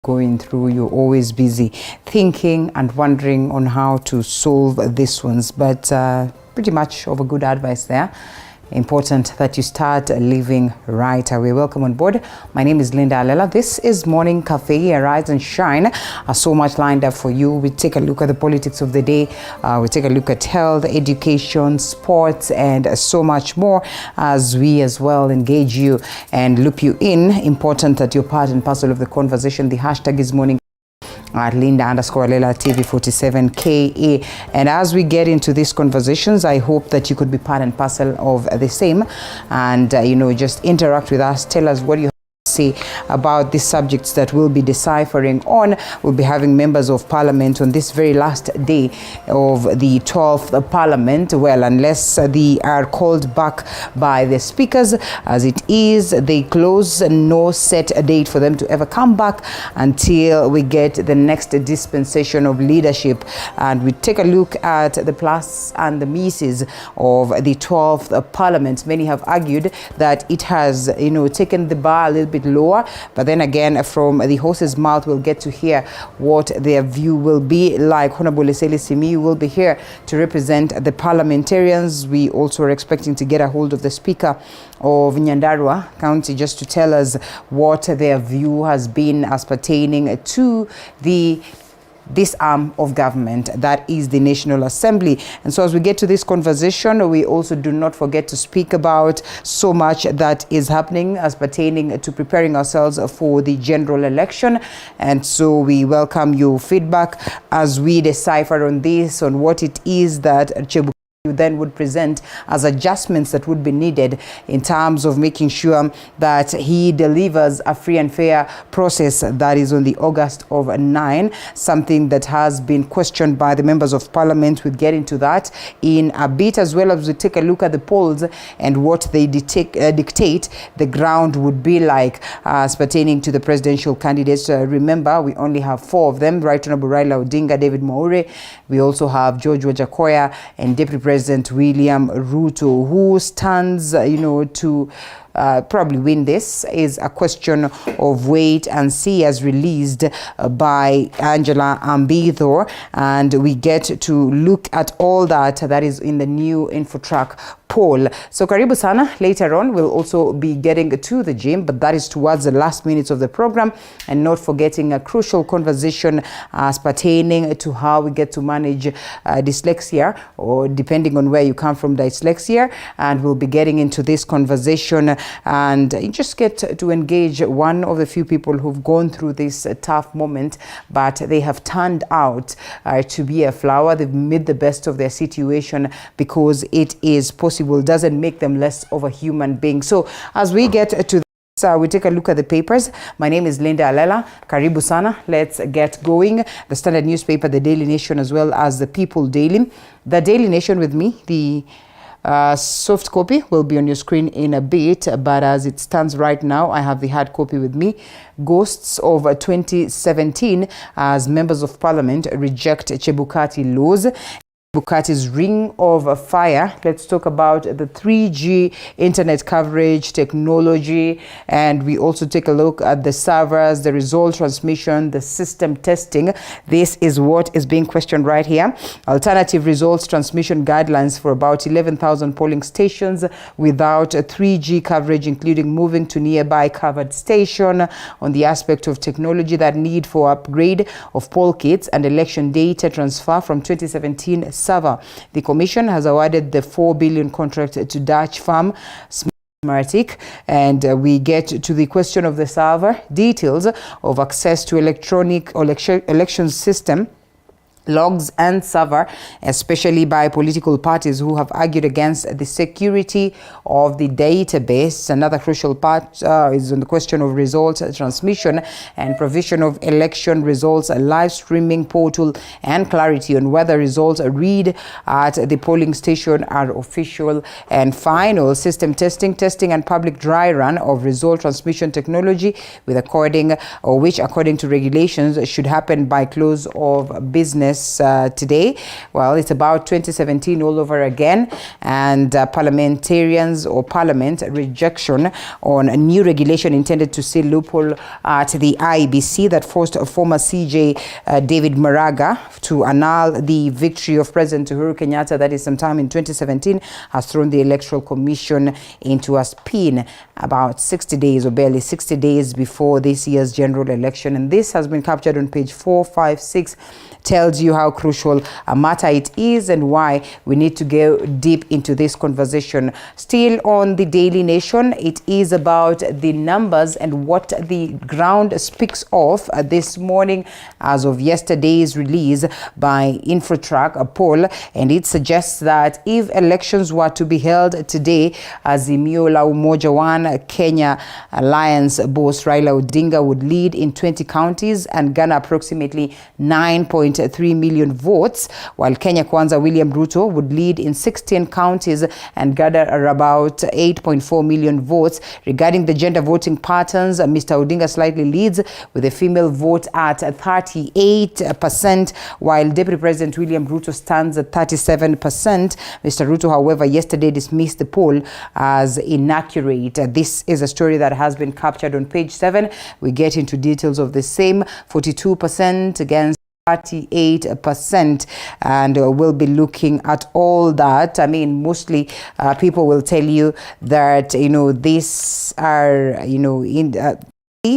going through, you're always busy thinking and wondering on how to solve these ones, but pretty much of a good advice there. Important that you start living right away. Welcome on board. My name is Linda Alela. This is Morning Cafe, Rise and Shine. So much lined up for you. We take a look at the politics of the day. We take a look at health, education, sports, and so much more as we as well engage you and loop you in. Important that you're part and parcel of the conversation. The hashtag is Morning at Linda_Alela TV47KA. And as we get into these conversations, I hope that you could be part and parcel of the same and just interact with us. Tell us what you say about these subjects that we'll be deciphering on. We'll be having members of parliament on this very last day of the 12th parliament. Well, unless they are called back by the speakers, as it is, they close, no set date for them to ever come back until we get the next dispensation of leadership. And we take a look at the plus and the misses of the 12th parliament. Many have argued that it has, taken the bar a little bit lower, but then again, from the horse's mouth, we'll get to hear what their view will be like. Honorable Eseli Simiyu will be here to represent the parliamentarians. We also are expecting to get a hold of the Speaker of Nyandarua County just to tell us what their view has been as pertaining to this arm of government, that is the National Assembly. And so as we get to this conversation, we also do not forget to speak about so much that is happening as pertaining to preparing ourselves for the general election. And so we welcome your feedback as we decipher on this, on what it is that you then would present as adjustments that would be needed in terms of making sure that he delivers a free and fair process that is on the August of 9, something that has been questioned by the members of parliament. We'll get into that in a bit, as well as we take a look at the polls and what they dictate the ground would be like as pertaining to the presidential candidates. Remember, we only have 4 of them: Right Honorable Raila Odinga, David Mwaure. We also have George Wajakoya and Deputy President William Ruto. Who stands, to probably win this is a question of wait and see, as released by Angela Ambitho. And we get to look at all that is in the new Infotrak poll. So karibu sana. Later on, we'll also be getting to the gym, but that is towards the last minutes of the program, and not forgetting a crucial conversation as pertaining to how we get to manage dyslexia, or depending on where you come from, dyslexia. And we'll be getting into this conversation and you just get to engage one of the few people who've gone through this tough moment, but they have turned out to be a flower. They've made the best of their situation because it is possible. Doesn't make them less of a human being. So as we get to this, we take a look at the papers. My name is Linda Alela. Karibu sana. Let's get going. The Standard newspaper, the Daily Nation, as well as the People Daily. The Daily Nation with me, the soft copy will be on your screen in a bit, but as it stands right now, I have the hard copy with me. Ghosts of 2017 as members of parliament reject Chebukati laws. Bukati's ring of fire. Let's talk about the 3G internet coverage technology, and we also take a look at the servers, the result transmission, the system testing. This is what is being questioned right here. Alternative results transmission guidelines for about 11,000 polling stations without 3G coverage, including moving to nearby covered station. On the aspect of technology, that need for upgrade of poll kits and election data transfer from 2017 server. The Commission has awarded the 4 billion contract to Dutch firm Smartic, and we get to the question of the server, details of access to electronic election system, logs and server, especially by political parties who have argued against the security of the database. Another crucial part is on the question of results transmission and provision of election results, a live streaming portal, and clarity on whether results read at the polling station are official and final. System testing and public dry run of result transmission technology, which according to regulations should happen by close of business Congress today. Well, it's about 2017 all over again, and parliamentarians or parliament rejection on a new regulation intended to seal loophole at the IEBC that forced former CJ David Maraga to annul the victory of President Uhuru Kenyatta, that is sometime in 2017, has thrown the Electoral Commission into a spin about 60 days or barely 60 days before this year's general election. And this has been captured on page 4, 5, 6, tells you how crucial a matter it is and why we need to go deep into this conversation. Still on the Daily Nation, it is about the numbers and what the ground speaks of this morning as of yesterday's release by Infotrak, a poll, and it suggests that if elections were to be held today, Azimio La Umoja Kenya Alliance boss Raila Odinga would lead in 20 counties and garner approximately 9.3 million votes, while Kenya Kwanza William Ruto would lead in 16 counties and gather about 8.4 million votes. Regarding the gender voting patterns, Mr. Odinga slightly leads with the female vote at 38%, while Deputy President William Ruto stands at 37%. Mr. Ruto, however, yesterday dismissed the poll as inaccurate. This is a story that has been captured on page 7. We get into details of the same. 42% against 38%, and we'll be looking at all that. I mean, mostly people will tell you that, these are, in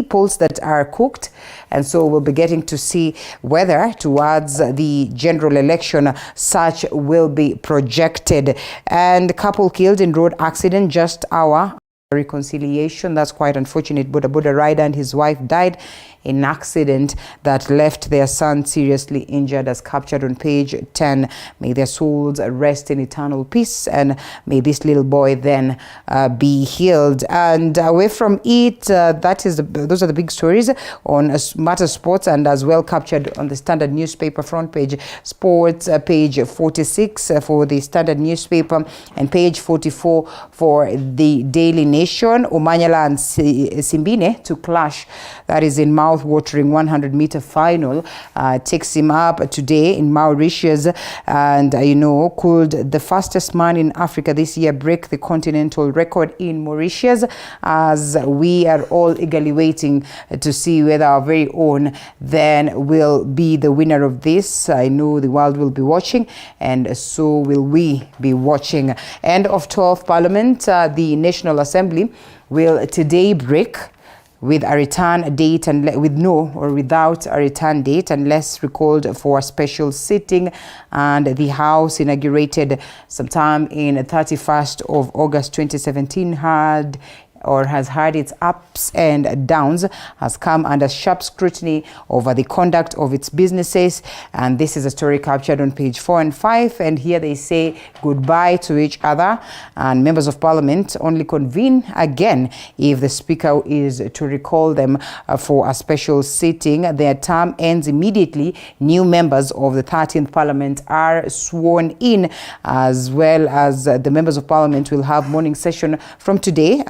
polls that are cooked, and so we'll be getting to see whether towards the general election such will be projected. And couple killed in road accident just hour reconciliation. That's quite unfortunate. Boda rider and his wife died in an accident that left their son seriously injured, as captured on page 10. May their souls rest in eternal peace, and may this little boy then be healed. And away from it, those are the big stories on Matter Sports, and as well captured on the Standard newspaper front page. Sports, page 46 for the Standard newspaper, and page 44 for the Daily Nation. Omanyala and Simbine to clash. That is in mouth-watering 100-meter final. Takes him up today in Mauritius, and could the fastest man in Africa this year break the continental record in Mauritius, as we are all eagerly waiting to see whether our very own then will be the winner of this. I know the world will be watching, and so will we be watching. End of 12th Parliament, the National Assembly will today break with a return date and without a return date unless recalled for a special sitting, and the House inaugurated sometime in 31st of August 2017 has had its ups and downs, has come under sharp scrutiny over the conduct of its businesses. And this is a story captured on page 4 and 5. And here they say goodbye to each other. And members of parliament only convene again if the speaker is to recall them for a special sitting. Their term ends immediately. New members of the 13th parliament are sworn in, as well as the members of parliament will have morning session from today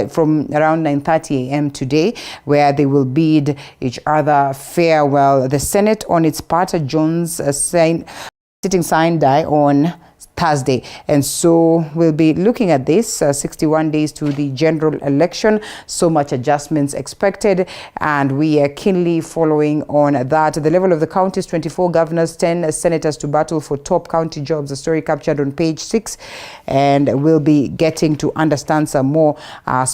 from around 9:30 a.m. today, where they will bid each other farewell. The Senate, on its part, adjourns sitting sine die on Thursday, and so we'll be looking at this 61 days to the general election. So much adjustments expected, and we are keenly following on that. The level of the counties: 24 governors, 10 senators to battle for top county jobs. A story captured on page 6, and we'll be getting to understand some more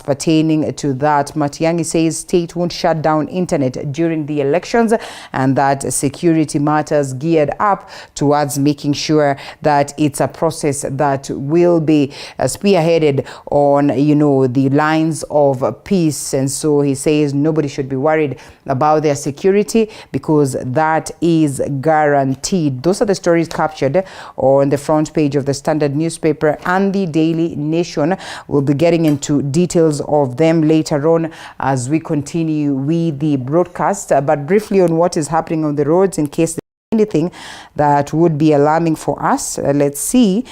pertaining to that. Matiang'i says state won't shut down internet during the elections, and that security matters geared up towards making sure that it's a process that will be spearheaded on, the lines of peace. And so he says nobody should be worried about their security because that is guaranteed. Those are the stories captured on the front page of the Standard newspaper and the Daily Nation. We'll be getting into details of them later on as we continue with the broadcast. But briefly on what is happening on the roads, in case anything that would be alarming for us. Let's see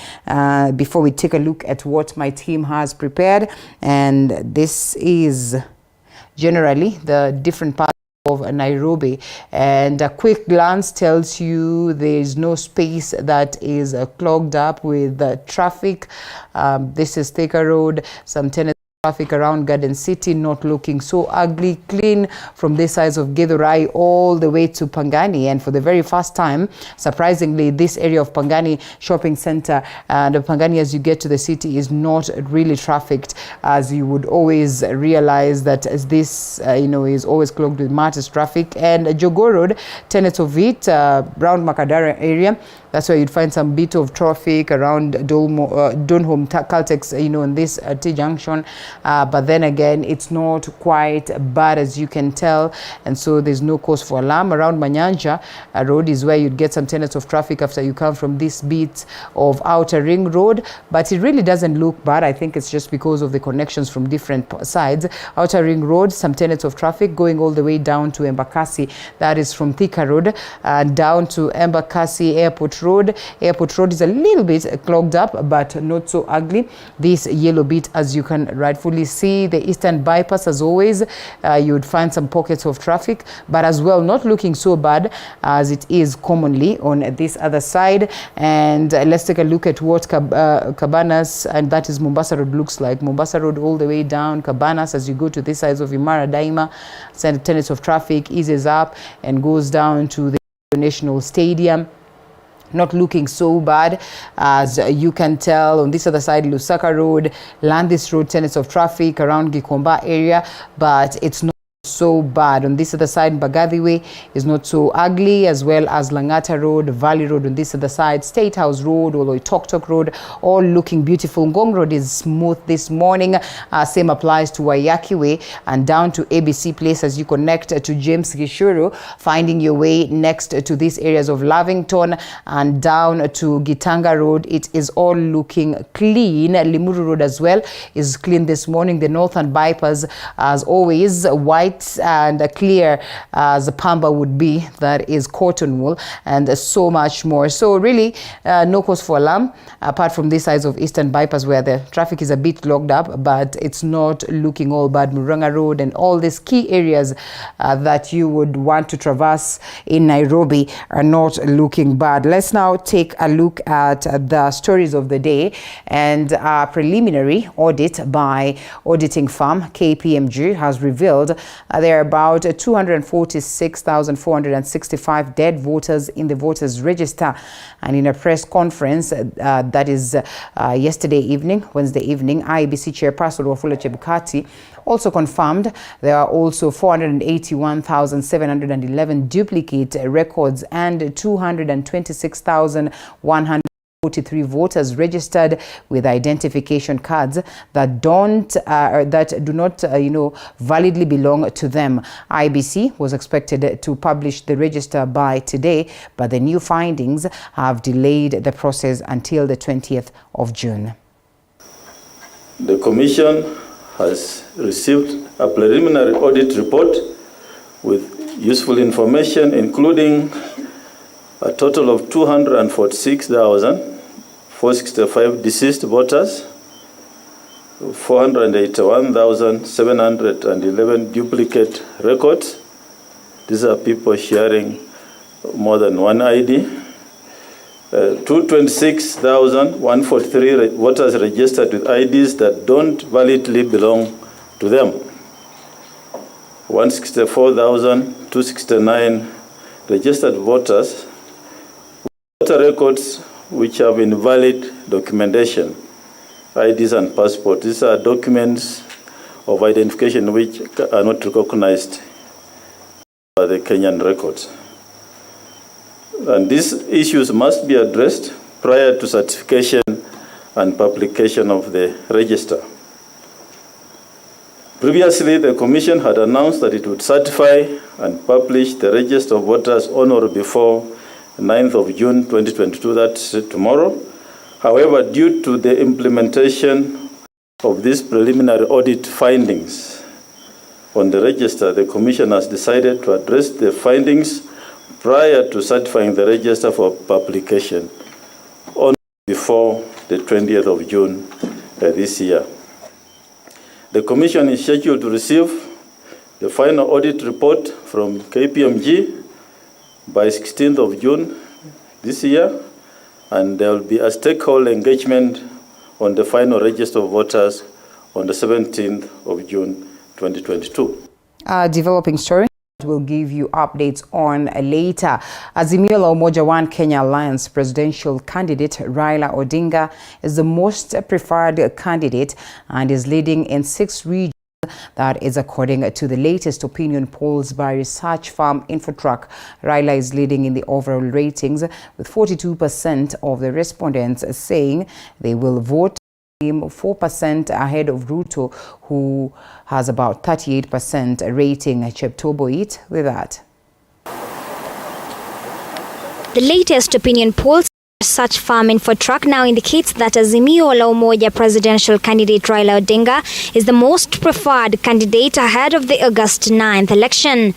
before we take a look at what my team has prepared. And this is generally the different parts of Nairobi, and a quick glance tells you there is no space that is clogged up with traffic. This is Thika Road, some tenant traffic around Garden City, not looking so ugly, clean from this side of Githurai all the way to Pangani. And for the very first time, surprisingly, this area of Pangani shopping center and Pangani, as you get to the city, is not really trafficked, as you would always realize that as this is always clogged with matters traffic. And Jogoo Road, tenets of it, around Makadara area, that's where you'd find some bit of traffic around Donholm, Caltex, in this T junction. But then again, it's not quite bad, as you can tell, and so there's no cause for alarm. Around Manyanja Road is where you'd get some tenets of traffic after you come from this bit of Outer Ring Road, but it really doesn't look bad. I think it's just because of the connections from different sides. Outer Ring Road, some tenets of traffic going all the way down to Embakasi, that is from Thika Road, down to Embakasi Airport Road. Airport Road is a little bit clogged up, but not so ugly. This yellow bit, as you can rightfully see, the Eastern Bypass, as always, you would find some pockets of traffic, but as well not looking so bad as it is commonly on this other side. And let's take a look at what Cabanas, and that is Mombasa Road, looks like. Mombasa Road all the way down Cabanas, as you go to this side of Imara Daima, tenets of traffic eases up and goes down to the National Stadium. Not looking so bad, as you can tell. On this other side, Lusaka Road, Landis Road, tenets of traffic around Gikomba area, but it's not so bad. On this other side, Mbagathi Way is not so ugly, as well as Langata Road, Valley Road on this other side, State House Road, Oloitoktok Road, all looking beautiful. Ngong Road is smooth this morning. Same applies to Waiyaki Way and down to ABC Place as you connect to James Gishuru, finding your way next to these areas of Lavington and down to Gitanga Road. It is all looking clean. Limuru Road as well is clean this morning. The Northern Bypass, as always, white and clear as a pamba would be, that is cotton wool, and so much more. So really no cause for alarm, apart from this side of Eastern Bypass where the traffic is a bit clogged up, but it's not looking all bad. Muranga Road and all these key areas that you would want to traverse in Nairobi are not looking bad. Let's now take a look at the stories of the day, and a preliminary audit by auditing firm KPMG has revealed there are about 246,465 dead voters in the voters register. And in a press conference that is yesterday evening, Wednesday evening, IEBC chairperson Wafula Chebukati also confirmed there are also 481,711 duplicate records and 226,143 voters registered with identification cards that do not validly belong to them. IBC was expected to publish the register by today, but the new findings have delayed the process until the 20th of June. The Commission has received a preliminary audit report with useful information, including a total of 246,465 deceased voters, 481,711 duplicate records. These are people sharing more than one ID. 226,143 voters registered with IDs that don't validly belong to them. 164,269 registered voters with voter records which have invalid documentation, IDs and passports. These are documents of identification which are not recognized by the Kenyan records. And these issues must be addressed prior to certification and publication of the register. Previously, the Commission had announced that it would certify and publish the register of voters on or before 9th of June 2022, that's tomorrow. However, due to the implementation of these preliminary audit findings on the register, the Commission has decided to address the findings prior to certifying the register for publication on before the 20th of June this year. The Commission is scheduled to receive the final audit report from KPMG by 16th of June this year, and there will be a stakeholder engagement on the final register of voters on the 17th of June 2022. Developing story will give you updates on later. Azimio La Umoja Kenya Alliance presidential candidate Raila Odinga is the most preferred candidate and is leading in 6 regions. That is according to the latest opinion polls by research firm Infotrak. Raila is leading in the overall ratings with 42% of the respondents saying they will vote him, 4% ahead of Ruto, who has about 38% rating. Cheptoboit with that. The latest opinion polls research firm Infotrak now indicates that Azimio La Umoja presidential candidate Raila Odinga is the most preferred candidate ahead of the August 9th election.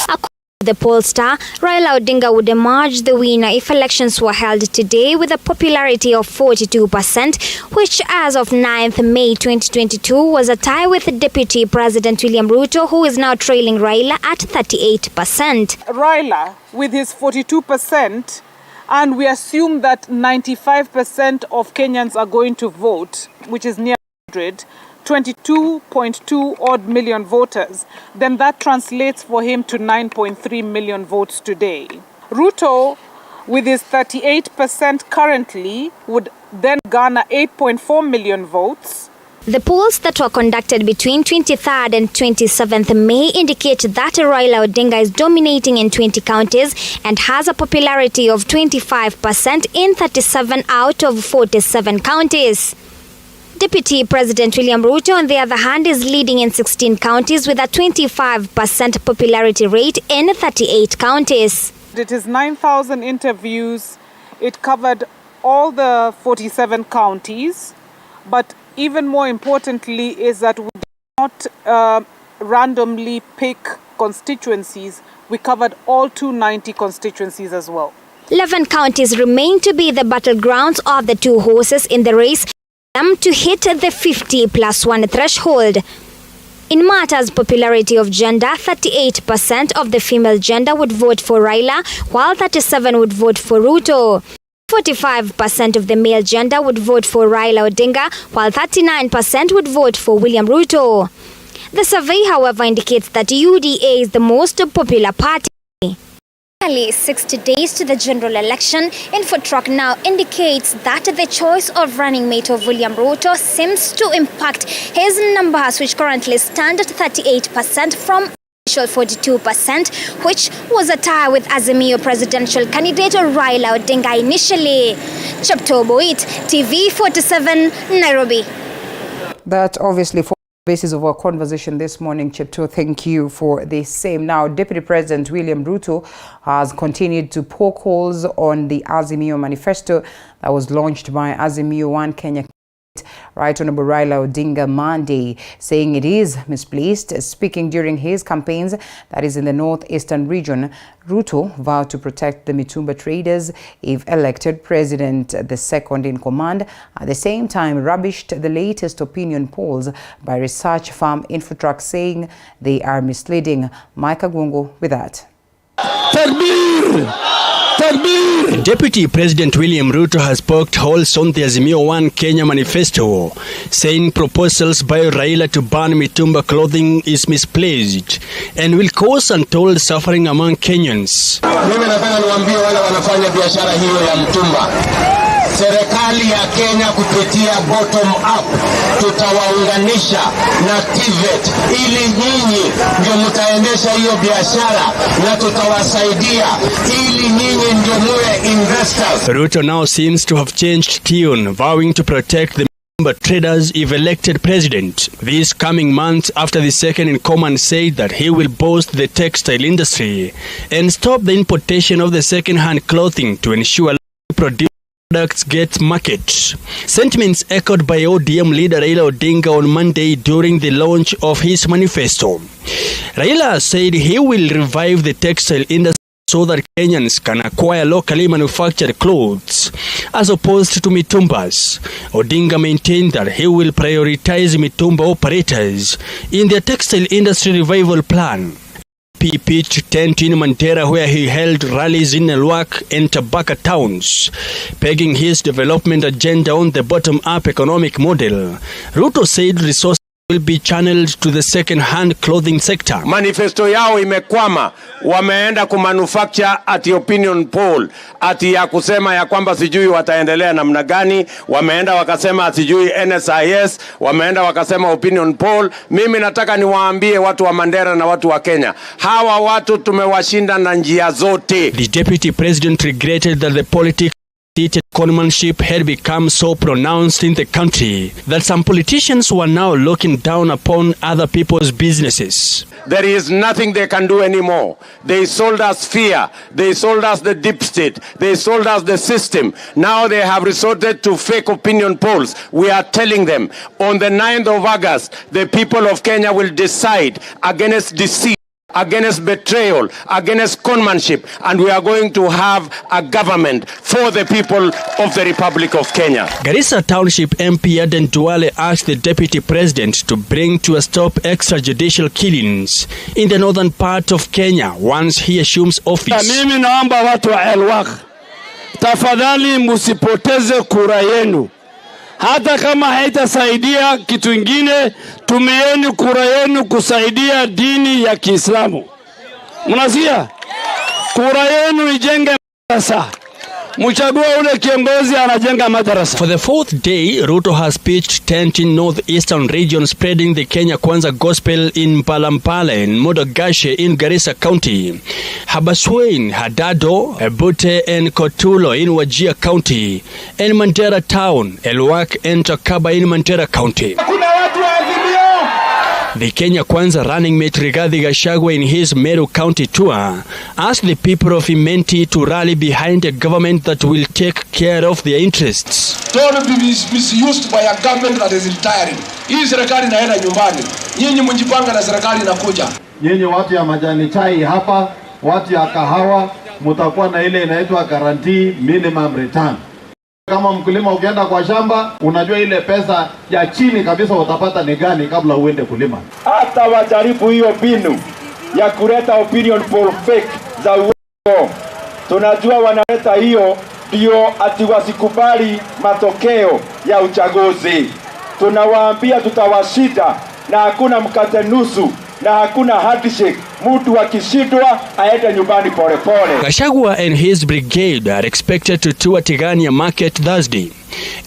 According to the pollster, Raila Odinga would emerge the winner if elections were held today with a popularity of 42%, which as of 9th May 2022 was a tie with Deputy President William Ruto, who is now trailing Raila at 38%. Raila, with his 42%, and we assume that 95% of Kenyans are going to vote, which is near 22.2 odd million voters, then that translates for him to 9.3 million votes today. Ruto, with his 38% currently, would then garner 8.4 million votes. The polls that were conducted between 23rd and 27th May indicate that Raila Odinga is dominating in 20 counties and has a popularity of 25% in 37 out of 47 counties. Deputy President William Ruto, on the other hand, is leading in 16 counties with a 25% popularity rate in 38 counties. It is 9,000 interviews. It covered all the 47 counties, but even more importantly is that we did not randomly pick constituencies. We covered all 290 constituencies as well. 11 counties remain to be the battlegrounds of the two horses in the race for them to hit the 50+1 threshold. In matters popularity of gender, 38% of the female gender would vote for Raila, while 37% would vote for Ruto. 45% of the male gender would vote for Raila Odinga, while 39% would vote for William Ruto. The survey, however, indicates that UDA is the most popular party. Nearly 60 days to the general election, Infotrak now indicates that the choice of running mate of William Ruto seems to impact his numbers, which currently stand at 38% from 42%, which was a tie with Azimio presidential candidate Raila Odinga initially. Cheptoboit, TV 47, Nairobi. That obviously forms the basis of our conversation this morning, Chepto. Thank you for the same. Now, Deputy President William Ruto has continued to poke holes on the Azimio manifesto that was launched by Azimio One Kenya. Right Honorable Raila Odinga Monday, saying it is misplaced. Speaking during his campaigns, that is in the northeastern region, Ruto vowed to protect the Mitumba traders if elected president, the second in command. At the same time, rubbished the latest opinion polls by research firm Infotrak, saying they are misleading. Micah Gungo with that. Deputy President William Ruto has poked holes on the Azimio One Kenya manifesto, saying proposals by Raila to ban Mitumba clothing is misplaced and will cause untold suffering among Kenyans. Mimi napenda niwaambie wale wanafanya biashara hiyo ya mtumba. Serikali ya Kenya kupitia bottom up tutawaunganisha na TVET ili nyinyi ndio mtaendesha hiyo biashara na tutawasaidia ili nyinyi ndio muwe investors. Ruto now seems to have changed tune, vowing to protect the traders if elected president. This coming month after the second in command said that he will boost the textile industry and stop the importation of the second-hand clothing to ensure products get market. Sentiments echoed by ODM leader Raila Odinga on Monday during the launch of his manifesto. Raila said he will revive the textile industry so that Kenyans can acquire locally manufactured clothes as opposed to mitumbas. Odinga maintained that he will prioritize mitumba operators in their textile industry revival plan. He pitched tent in Mandera, where he held rallies in Elwak and Tabaka towns, pegging his development agenda on the bottom-up economic model. Ruto said resources will be channeled to the second-hand clothing sector. Manifesto yao imekwama, wameenda kumanufacture ati opinion poll, ati ya kusema ya kwamba sijui wataendelea namna gani, wameenda wakasema sijui NSIS, wameenda wakasema opinion poll. Mimi nataka niwaambie watu wa Mandera na watu wa Kenya, hawa watu tumewashinda na njia zote. The deputy president regretted that the politics conmanship had become so pronounced in the country that some politicians were now looking down upon other people's businesses. There is nothing they can do anymore. They sold us fear. They sold us the deep state. They sold us the system. Now they have resorted to fake opinion polls. We are telling them on the 9th of August, the people of Kenya will decide against deceit, against betrayal, against conmanship, and we are going to have a government for the people of the Republic of Kenya. Garissa Township MP Ndhiwa asked the deputy president to bring to a stop extrajudicial killings in the northern part of Kenya once he assumes office. Mimi naomba watu wa Elwak, tafadhali musipoteze kura yenu. Hata kama haitasaidia kitu ingine, tumieni kura yenu kusaidia dini ya Kiislamu. Mnasikia? Kura yenu ijenge madrasa. Mchague ule kiongozi anajenga madrasa. For the fourth day, Ruto has pitched tent in northeastern region, spreading the Kenya Kwanza gospel in Palampala and Modogashe in Garissa County, Habaswein, Hadado, Ebute and Kotulo in Wajir County, and Mandera Town, Elwak and Takaba in Mandera County. The Kenya Kwanza running mate Rigathi Gachagua in his Meru County tour asked the people of Imenti to rally behind a government that will take care of their interests. Don't be misused by a government that is retiring. Hii serikali inaenda nyumbani. Nyinyi mjipanga na serikali inakuja. Nyinyi watu ya majani chai hapa, watu ya kahawa, mtakuwa na ile inaitwa guarantee minimum return. Kama mkulima ukienda kwa shamba, unajua ile pesa ya chini kabisa utapata ni gani kabla uende kulima. Hata wajaribu hiyo binu ya kuleta opinion poll fake za uongo. Tunajua wanaleta hiyo ndio ati wasikubali matokeo ya uchaguzi. Tunawaambia tutawashinda na hakuna mkate nusu na hakuna handshake. Mtu akishindwa aende nyumbani pole pole. Gachagua and his brigade are expected to tour Tigania Market Thursday.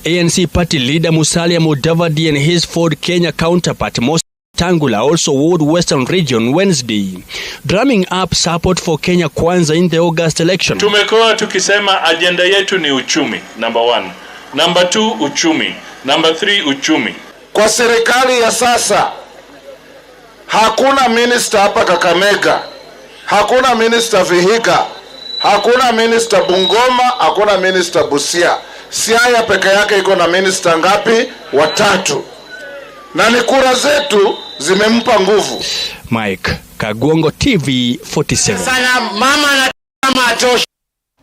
ANC party leader Musalia Mudavadi and his Ford Kenya counterpart Moses Wetangula also ward Western Region Wednesday, drumming up support for Kenya Kwanza in the August election. Tumekuwa tukisema agenda yetu ni uchumi, number 1. Number 2, uchumi. Number 3, uchumi. Kwa serikali ya sasa, hakuna minister hapa Kakamega, hakuna minister Vihiga, hakuna minister Bungoma, hakuna minister Busia. Siaya peke yake iko na minister ngapi? 3. Na ni kura zetu zimempa nguvu. Mike Kagwongo, TV 47. Sana mama na mama Josh.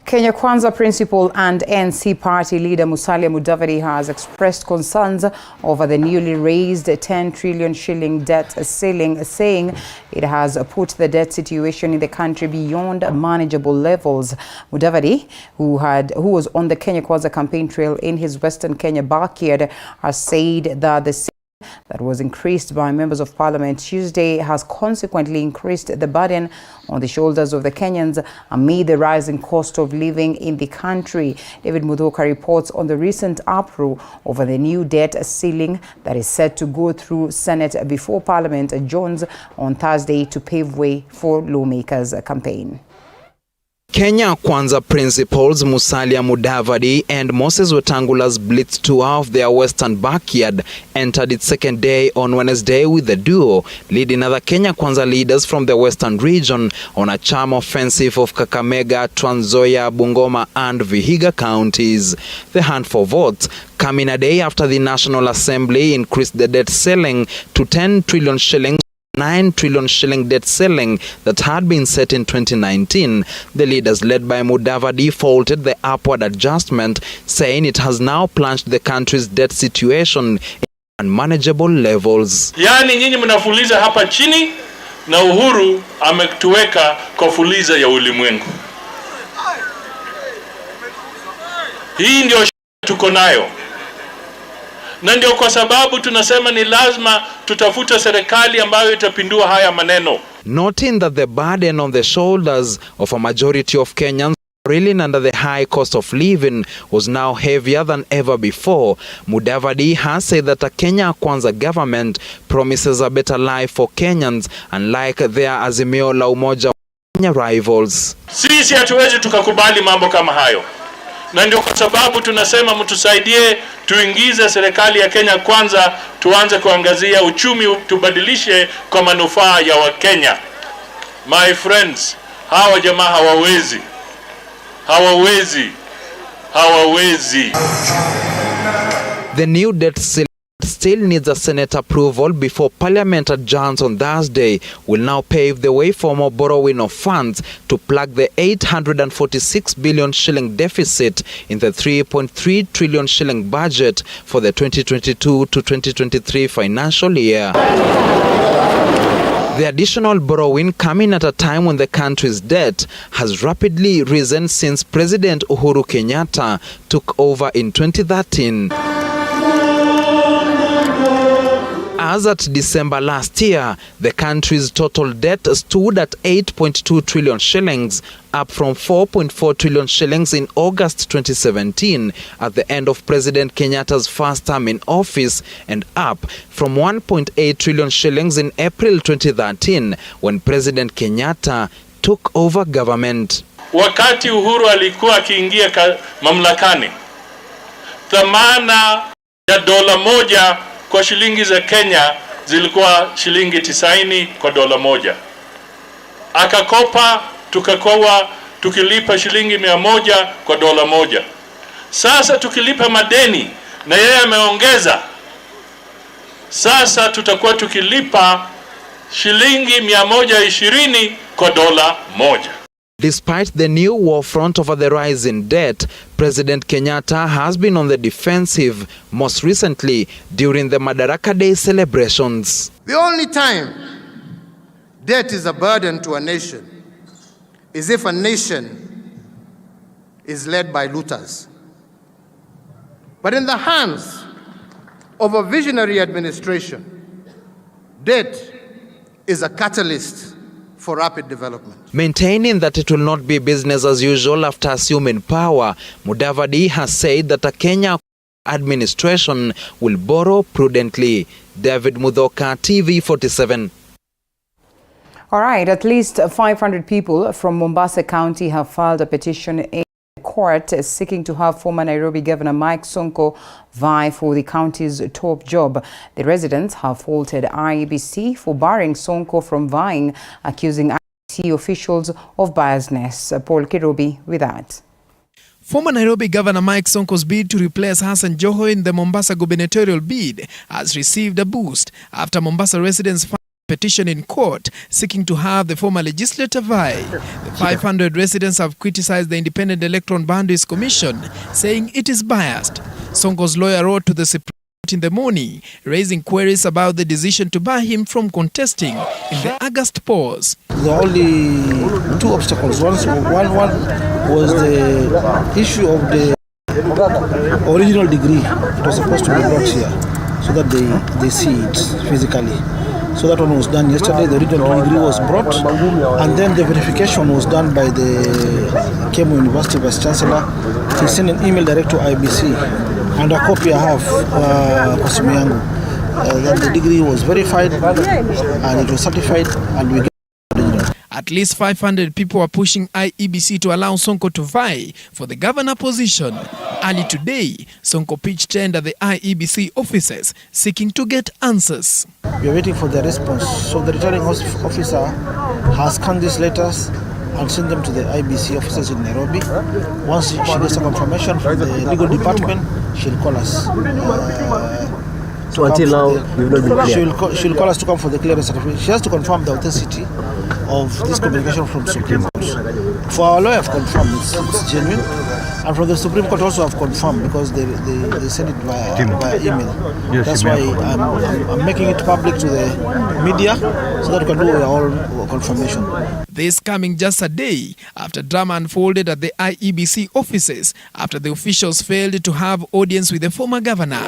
Kenya Kwanza principal and NC party leader Musalia Mudavadi has expressed concerns over the newly raised 10 trillion shilling debt ceiling, saying it has put the debt situation in the country beyond manageable levels. Mudavadi, who was on the Kenya Kwanza campaign trail in his Western Kenya backyard, has said that the that was increased by members of parliament Tuesday has consequently increased the burden on the shoulders of the Kenyans amid the rising cost of living in the country. David Mudhoka reports on the recent uproar over the new debt ceiling that is set to go through Senate before Parliament adjourns on Thursday to pave way for lawmakers' campaign. Kenya Kwanza principals Musalia Mudavadi and Moses Wetangula's blitz tour of their western backyard entered its second day on Wednesday, with the duo leading other Kenya Kwanza leaders from the western region on a charm offensive of Kakamega, Trans Nzoia, Bungoma and Vihiga counties. The hunt for votes coming a day after the National Assembly increased the debt ceiling to 10 trillion shillings 9 trillion shilling debt ceiling that had been set in 2019. The leaders led by Mudavadi faulted the upward adjustment, saying it has now plunged the country's debt situation in unmanageable levels. Yani nyinyi mnafuliza hapa chini na Uhuru ametuweka kwa fuliza ya ulimwengu. Hii ndio tuko nayo. Na ndio kwa sababu tunasema ni lazima tutafuta serikali ambayo itapindua haya maneno. Noting that the burden on the shoulders of a majority of Kenyans reeling under the high cost of living was now heavier than ever before, Mudavadi has said that a Kenya Kwanza government promises a better life for Kenyans, unlike their Azimio La Umoja rivals. Sisi hatuwezi tukakubali mambo kama hayo. Na ndio kwa sababu tunasema mtusaidie tuingize serikali ya Kenya Kwanza, tuanze kuangazia uchumi, tubadilishe kwa manufaa ya Wakenya. My friends, hawa jamaa hawawezi. The new debt still needs a Senate approval before Parliament adjourns on Thursday, will now pave the way for more borrowing of funds to plug the 846 billion shilling deficit in the 3.3 trillion shilling budget for the 2022 to 2023 financial year. The additional borrowing coming at a time when the country's debt has rapidly risen since President Uhuru Kenyatta took over in 2013. As at December last year, the country's total debt stood at 8.2 trillion shillings, up from 4.4 trillion shillings in August 2017 at the end of President Kenyatta's first term in office, and up from 1.8 trillion shillings in April 2013 when President Kenyatta took over government. Wakati Uhuru alikuwa akiingia mamlakani, thamana ya dola moja kwa shilingi za Kenya zilikuwa shilingi 90 kwa dola moja. Akakopa, tukakoa, tukilipa shilingi 100 kwa dola moja. Sasa tukilipa madeni na yeye ameongeza. Sasa tutakuwa tukilipa shilingi 120 kwa dola moja. Despite the new war front over the rise in debt, President Kenyatta has been on the defensive, most recently during the Madaraka Day celebrations. The only time debt is a burden to a nation is if a nation is led by looters. But in the hands of a visionary administration, debt is a catalyst for rapid development. Maintaining that it will not be business as usual after assuming power, Mudavadi has said that a Kenya administration will borrow prudently. David Mudhoka, TV47. All right, at least 500 people from Mombasa County have filed a petition in court seeking to have former Nairobi Governor Mike Sonko vie for the county's top job. The residents have faulted IEBC for barring Sonko from vying, accusing IEBC officials of biasness. Paul Kirobi with that. Former Nairobi Governor Mike Sonko's bid to replace Hassan Joho in the Mombasa gubernatorial bid has received a boost after Mombasa residents filed a petition in court seeking to have the former legislator vie. The 500 residents have criticized the Independent Electoral Boundaries Commission, saying it is biased. Sonko's lawyer wrote to the Supreme Court in the morning, raising queries about the decision to bar him from contesting in the August pause. There are only two obstacles. One was the issue of the original degree. It was supposed to be brought here so that they see it physically. So that one was done yesterday. The original degree was brought, and then the verification was done by the Kemo University Vice Chancellor. He sent an email direct to IBC, and a copy I have kwa simu yangu. That the degree was verified and it was certified, and we. At least 500 people are pushing IEBC to allow Sonko to vie for the governor position. Early today, Sonko pitched tent at the IEBC offices seeking to get answers. We are waiting for the response. So the returning officer has scanned these letters and sent them to the IEBC offices in Nairobi. Once she gets a confirmation from the legal department, she'll call us. So until now, you've not been clear. She'll call us to come for the clearance certificate. She has to confirm the authenticity of this communication from Supreme Court. For our lawyer, have confirmed it's genuine, and from the Supreme Court also have confirmed because they send it via email. Yes, that's why I'm making it public to the media so that we can do our confirmation. This coming just a day after drama unfolded at the IEBC offices after the officials failed to have audience with the former governor.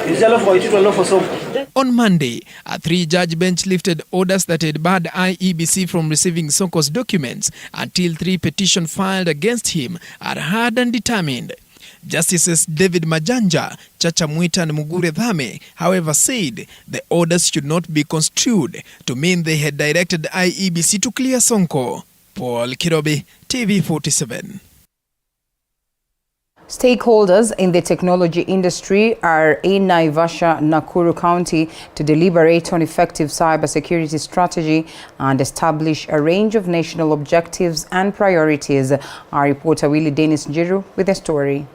On Monday, a 3-judge bench lifted orders that had barred IEBC from receiving Sonko's documents until 3 petitions filed against him are heard and determined. Justices David Majanja, Chacha Mwita and Mugure Dhame, however, said the orders should not be construed to mean they had directed IEBC to clear Sonko. Paul Kirobi, TV47. Stakeholders in the technology industry are in Naivasha, Nakuru County to deliberate on effective cybersecurity strategy and establish a range of national objectives and priorities. Our reporter Willie Dennis Njiru with the story.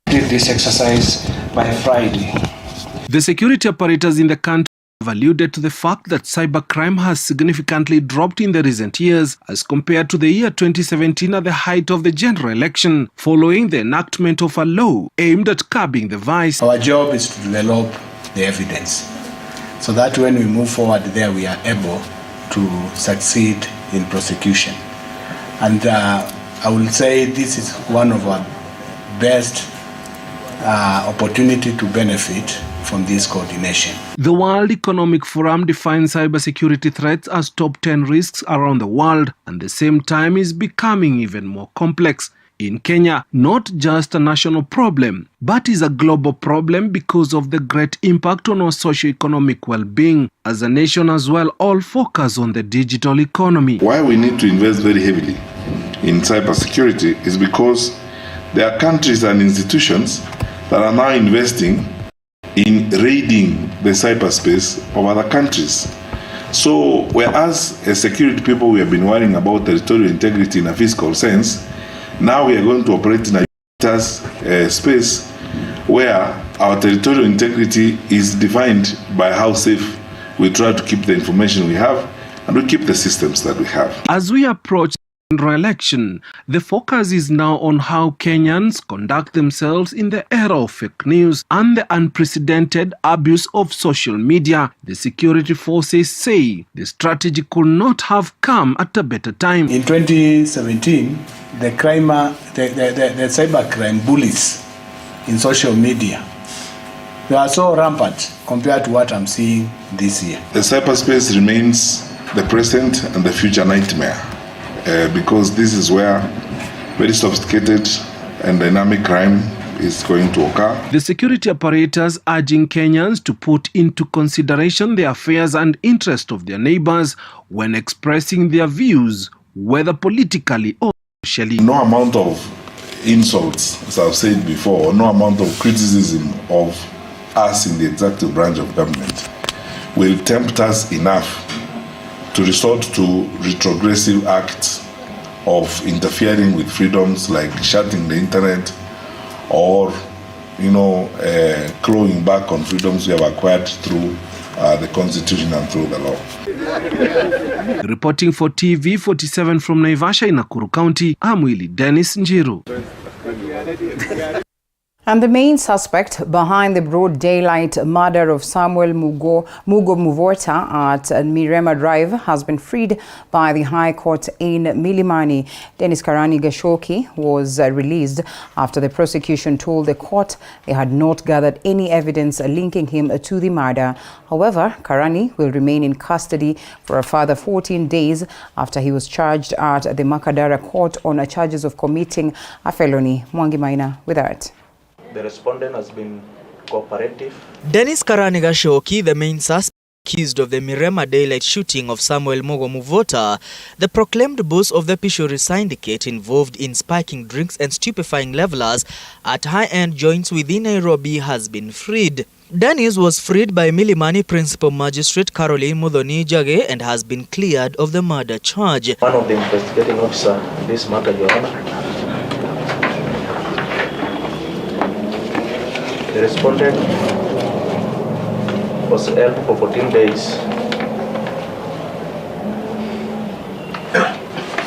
Did this exercise by Friday. The security apparatus in the country have alluded to the fact that cybercrime has significantly dropped in the recent years as compared to the year 2017 at the height of the general election, following the enactment of a law aimed at curbing the vice. Our job is to develop the evidence so that when we move forward there, we are able to succeed in prosecution. And I will say this is one of our best opportunity to benefit from this coordination. The World Economic Forum defines cybersecurity threats as top 10 risks around the world, and at the same time is becoming even more complex. In Kenya, not just a national problem, but is a global problem because of the great impact on our socio-economic well-being. As a nation as well, all focus on the digital economy. Why we need to invest very heavily in cybersecurity is because there are countries and institutions that are now investing in raiding the cyberspace of other countries. So whereas as security people we have been worrying about territorial integrity in a physical sense, now we are going to operate in a space where our territorial integrity is defined by how safe we try to keep the information we have and we keep the systems that we have. As we approach the general election, the focus is now on how Kenyans conduct themselves in the era of fake news and the unprecedented abuse of social media. The security forces say the strategy could not have come at a better time. In 2017, the cybercrime bullies in social media, they are so rampant compared to what I'm seeing this year. The cyberspace remains the present and the future nightmare because this is where very sophisticated and dynamic crime is going to occur. The security apparatus urging Kenyans to put into consideration the affairs and interests of their neighbors when expressing their views, whether politically or socially. No amount of insults, as I've said before, no amount of criticism of us in the executive branch of government will tempt us enough to resort to retrogressive acts of interfering with freedoms like shutting the internet or, clawing back on freedoms we have acquired through the Constitution and through the law. Reporting for TV47 from Naivasha in Nakuru County, I'm Willie Dennis Njiru. And the main suspect behind the broad daylight murder of Samuel Mugo Muvota at Mirema Drive has been freed by the High Court in Milimani. Dennis Karani Gashoki was released after the prosecution told the court they had not gathered any evidence linking him to the murder. However, Karani will remain in custody for a further 14 days after he was charged at the Makadara court on charges of committing a felony. Mwangi Maina with that. The respondent has been cooperative. Dennis Karani Gashoki, the main suspect accused of the Mirema daylight shooting of Samuel Mugo Muvota, the proclaimed boss of the Pishori syndicate involved in spiking drinks and stupefying levelers at high-end joints within Nairobi, has been freed. Dennis was freed by Milimani Principal Magistrate Caroline Mudhoni Jage and has been cleared of the murder charge. One of the investigating officers in this matter, Your Honor, The respondent was held for 14 days.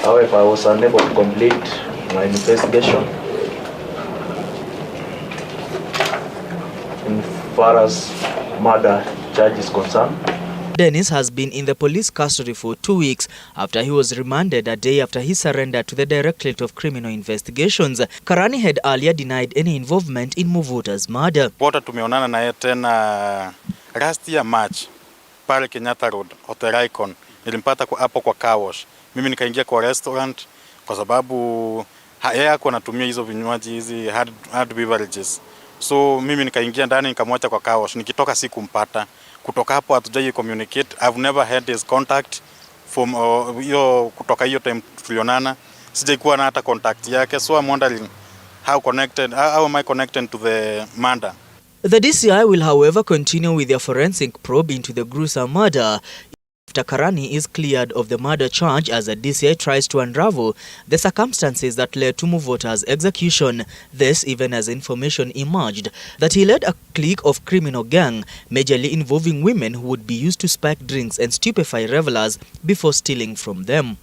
However, I was unable to complete my investigation in far as murder charge is concerned. Dennis has been in the police custody for 2 weeks after he was remanded a day after he surrendered to the Directorate of Criminal Investigations. Karani had earlier denied any involvement in Muvuta's murder. Wote tumeonana na yeye tena last year March pale Kenyatta Road Hotel Icon. Nilimpata hapo kwa car wash. Mimi nikaingia kwa restaurant kwa sababu yeye hakuwa anatumia hizo vinywaji hizi hard beverages. So mimi nikaingia ndani nikamwacha kwa car wash. Nikitoka sikumpata. Kutoka hapo hatujai communicate. I've never had his contact from kutoka hiyo time tulionana. Sijaikuwa na hata contact yake. So I'm wondering how am I connected to the murder? The DCI will, however, continue with their forensic probe into the gruesome murder after Karani is cleared of the murder charge as the DCI tries to unravel the circumstances that led to Muvota's execution. This even as information emerged that he led a clique of criminal gang, majorly involving women who would be used to spike drinks and stupefy revelers before stealing from them.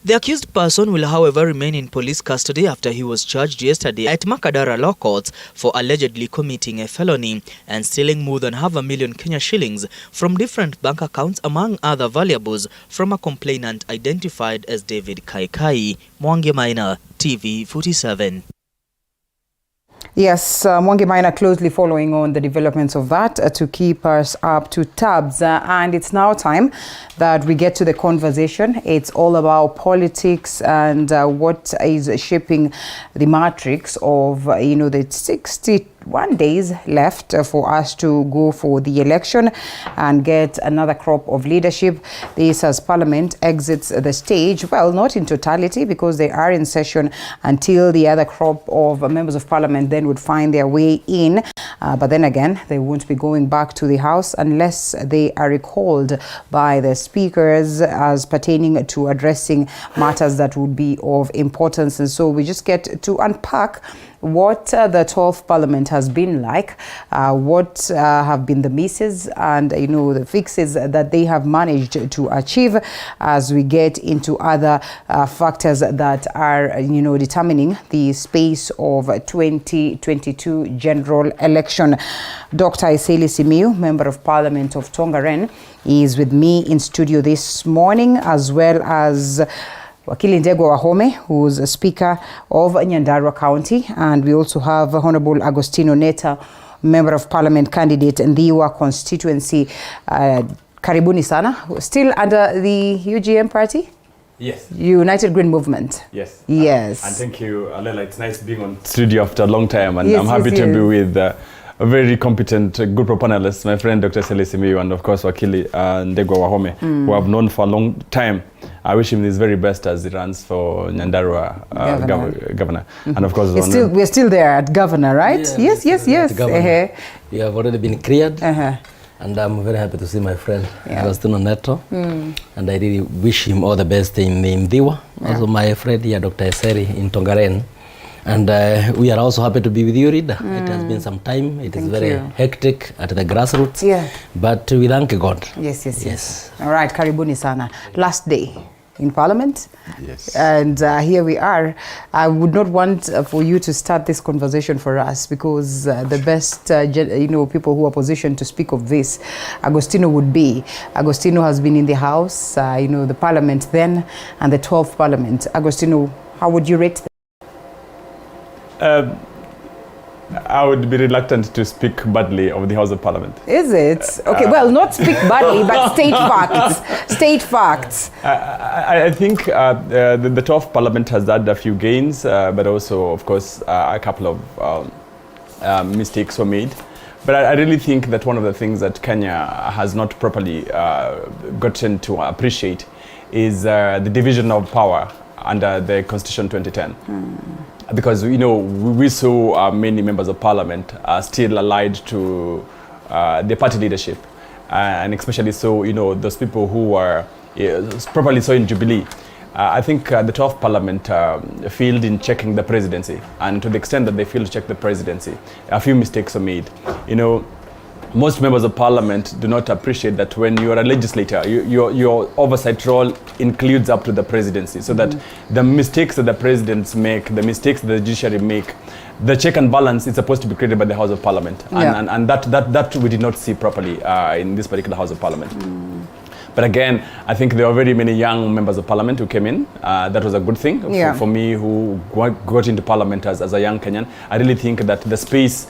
The accused person will, however, remain in police custody after he was charged yesterday at Makadara Law Courts for allegedly committing a felony and stealing more than $500,000 Kenya shillings from different bank accounts, among other valuables, from a complainant identified as David Kaikai. Mwangi Maina, TV 47. Yes, Mwangi Maina closely following on the developments of that to keep us up to tabs. And it's now time that we get to the conversation. It's all about politics and what is shaping the matrix of, the 61 days left for us to go for the election and get another crop of leadership. This as Parliament exits the stage, well, not in totality because they are in session until the other crop of members of Parliament then would find their way in. But then again, they won't be going back to the House unless they are recalled by the speakers as pertaining to addressing matters that would be of importance. And so we just get to unpack what the 12th Parliament has been like, what have been the misses and, the fixes that they have managed to achieve as we get into other factors that are, determining the space of 2022 general election. Dr. Eseli Simiyu, Member of Parliament of Tongaren, is with me in studio this morning, as well as Wakili Ndegwa Wahome, who's a Speaker of Nyandarua County, and we also have Honorable Augostinho Neto, Member of Parliament candidate Ndhiwa constituency. Karibuni sana. Still under the UGM party? Yes. United Green Movement. Yes. Yes. And thank you, Alela. It's nice being on studio after a long time, and yes, I'm happy to be with a very competent group of panelists, my friend Dr. Eseli Simiyu, and of course Wakili Ndegwa Wahome, who I've known for a long time. I wish him his very best as he runs for Nyandarua governor. And of course, we're still there at governor, right? Yeah, yes. We have already been cleared. And I'm very happy to see my friend Augostinho Neto. And I really wish him all the best in Ndhiwa. Also my friend here, Dr. Eseli in Tongaren. And we are also happy to be with you, Rida. It has been some time. It is very hectic at the grassroots. But we thank God. Yes. All right, karibuni sana. Last day in Parliament. Yes. And here we are. I would not want for you to start this conversation for us because the best, people who are positioned to speak of this, Augostinho would be. Augostinho has been in the House, the Parliament then, and the 12th Parliament. Augostinho, how would you rate them? I would be reluctant to speak badly of the House of Parliament. Is it? Okay, well, not speak badly, but state facts. State facts. I think the 12th Parliament has had a few gains, but also, of course, a couple of mistakes were made. But I really think that one of the things that Kenya has not properly gotten to appreciate is the division of power under the Constitution 2010. Because, we saw many members of Parliament are still allied to the party leadership. And especially so, those people who are properly so in Jubilee. I think the 12th Parliament failed in checking the presidency, and to the extent that they failed to check the presidency, a few mistakes were made. You know, most members of Parliament do not appreciate that when you are a legislator, your oversight role includes up to the presidency, so that the mistakes that the presidents make, the mistakes that the judiciary make, the check and balance is supposed to be created by the House of Parliament, and that we did not see properly in this particular House of Parliament. But again, I think there were very many young members of Parliament who came in. That was a good thing for me, who got into Parliament as a young Kenyan. I really think that the space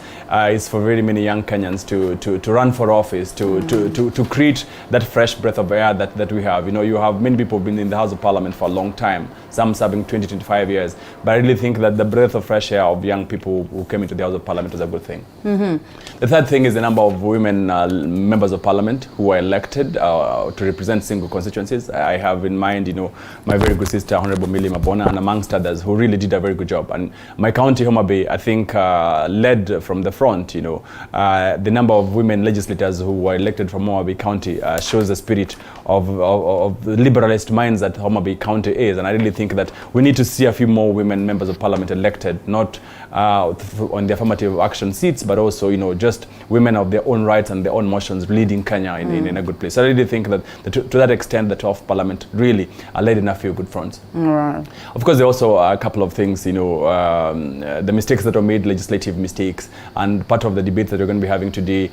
is for very many young Kenyans to run for office, to create that fresh breath of air that we have. You know, you have many people who've been in the House of Parliament for a long time, some serving 20, 25 years. But I really think that the breath of fresh air of young people who came into the House of Parliament was a good thing. The third thing is the number of women members of Parliament who were elected to represent single constituencies. I have in mind, you know, my very good sister, Honorable Millie Mabona, and amongst others, who really did a very good job. And my county, Homa Bay, I think led from the front. You know, the number of women legislators who were elected from Homa Bay County shows the spirit of the liberalist minds that Homa Bay County is. And I really think that we need to see a few more women members of Parliament elected, not on the affirmative action seats, but also, you know, just women of their own rights and their own motions leading Kenya in a good place. So I really think that to that extent, the 12th Parliament really led in a few good fronts. Right. Of course, there are also a couple of things, you know, the mistakes that were made, legislative mistakes, and part of the debate that we're going to be having today,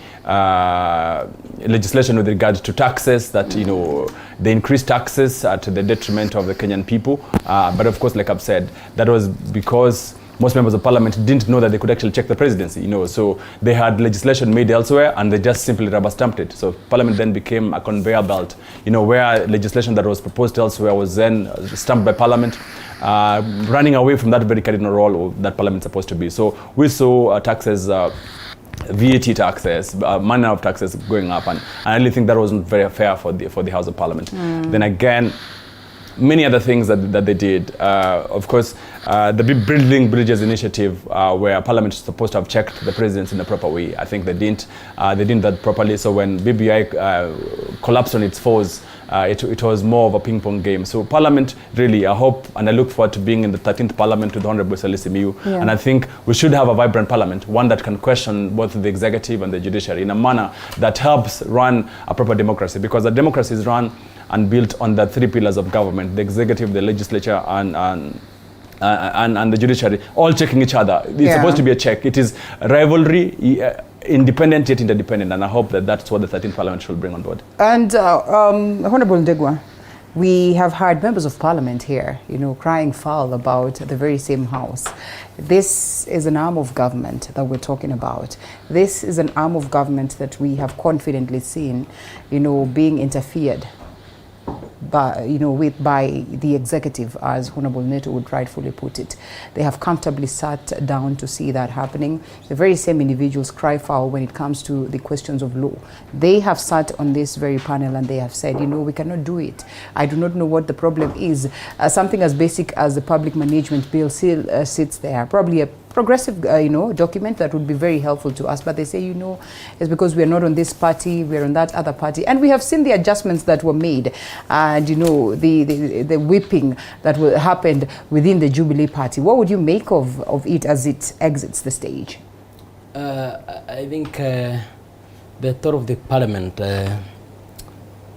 legislation with regard to taxes, that, you know, they increased taxes to the detriment of the Kenyan people. But of course, like I've said, that was because most members of Parliament didn't know that they could actually check the presidency, you know, so they had legislation made elsewhere and they just simply rubber stamped it. So Parliament then became a conveyor belt, you know, where legislation that was proposed elsewhere was then stamped by Parliament, running away from that very cardinal role that Parliament is supposed to be. So we saw taxes, VAT taxes, manner of taxes going up, and I really think that wasn't very fair for the House of Parliament. Then again, many other things that they did. Of course, the Building Bridges initiative, where Parliament is supposed to have checked the presidency in a proper way. I think they didn't that properly. So when BBI collapsed on its fours, it was more of a ping-pong game. So Parliament, really, I hope and I look forward to being in the 13th Parliament with Honorable Eseli Simiyu. And I think we should have a vibrant Parliament, one that can question both the executive and the judiciary in a manner that helps run a proper democracy, because the democracy is run and built on the three pillars of government: the executive, the legislature, and the judiciary, all checking each other. It's supposed to be a check. It is rivalry, independent yet interdependent, and I hope that that's what the 13th Parliament should bring on board. And Honorable Ndegwa, we have heard members of Parliament here, you know, crying foul about the very same house. This is an arm of government that we're talking about. This is an arm of government that we have confidently seen, you know, being interfered by, you know, by the executive, as Honorable Neto would rightfully put it. They have comfortably sat down to see that happening. The very same individuals cry foul when it comes to the questions of law. They have sat on this very panel and they have said, you know, we cannot do it. I do not know what the problem is. Something as basic as the public management bill still sits there. Probably a progressive, you know, document that would be very helpful to us. But they say, you know, it's because we are not on this party, we're on that other party. And we have seen the adjustments that were made, and, you know, the whipping that happened within the Jubilee Party. What would you make of it as it exits the stage? I think the thought of the Parliament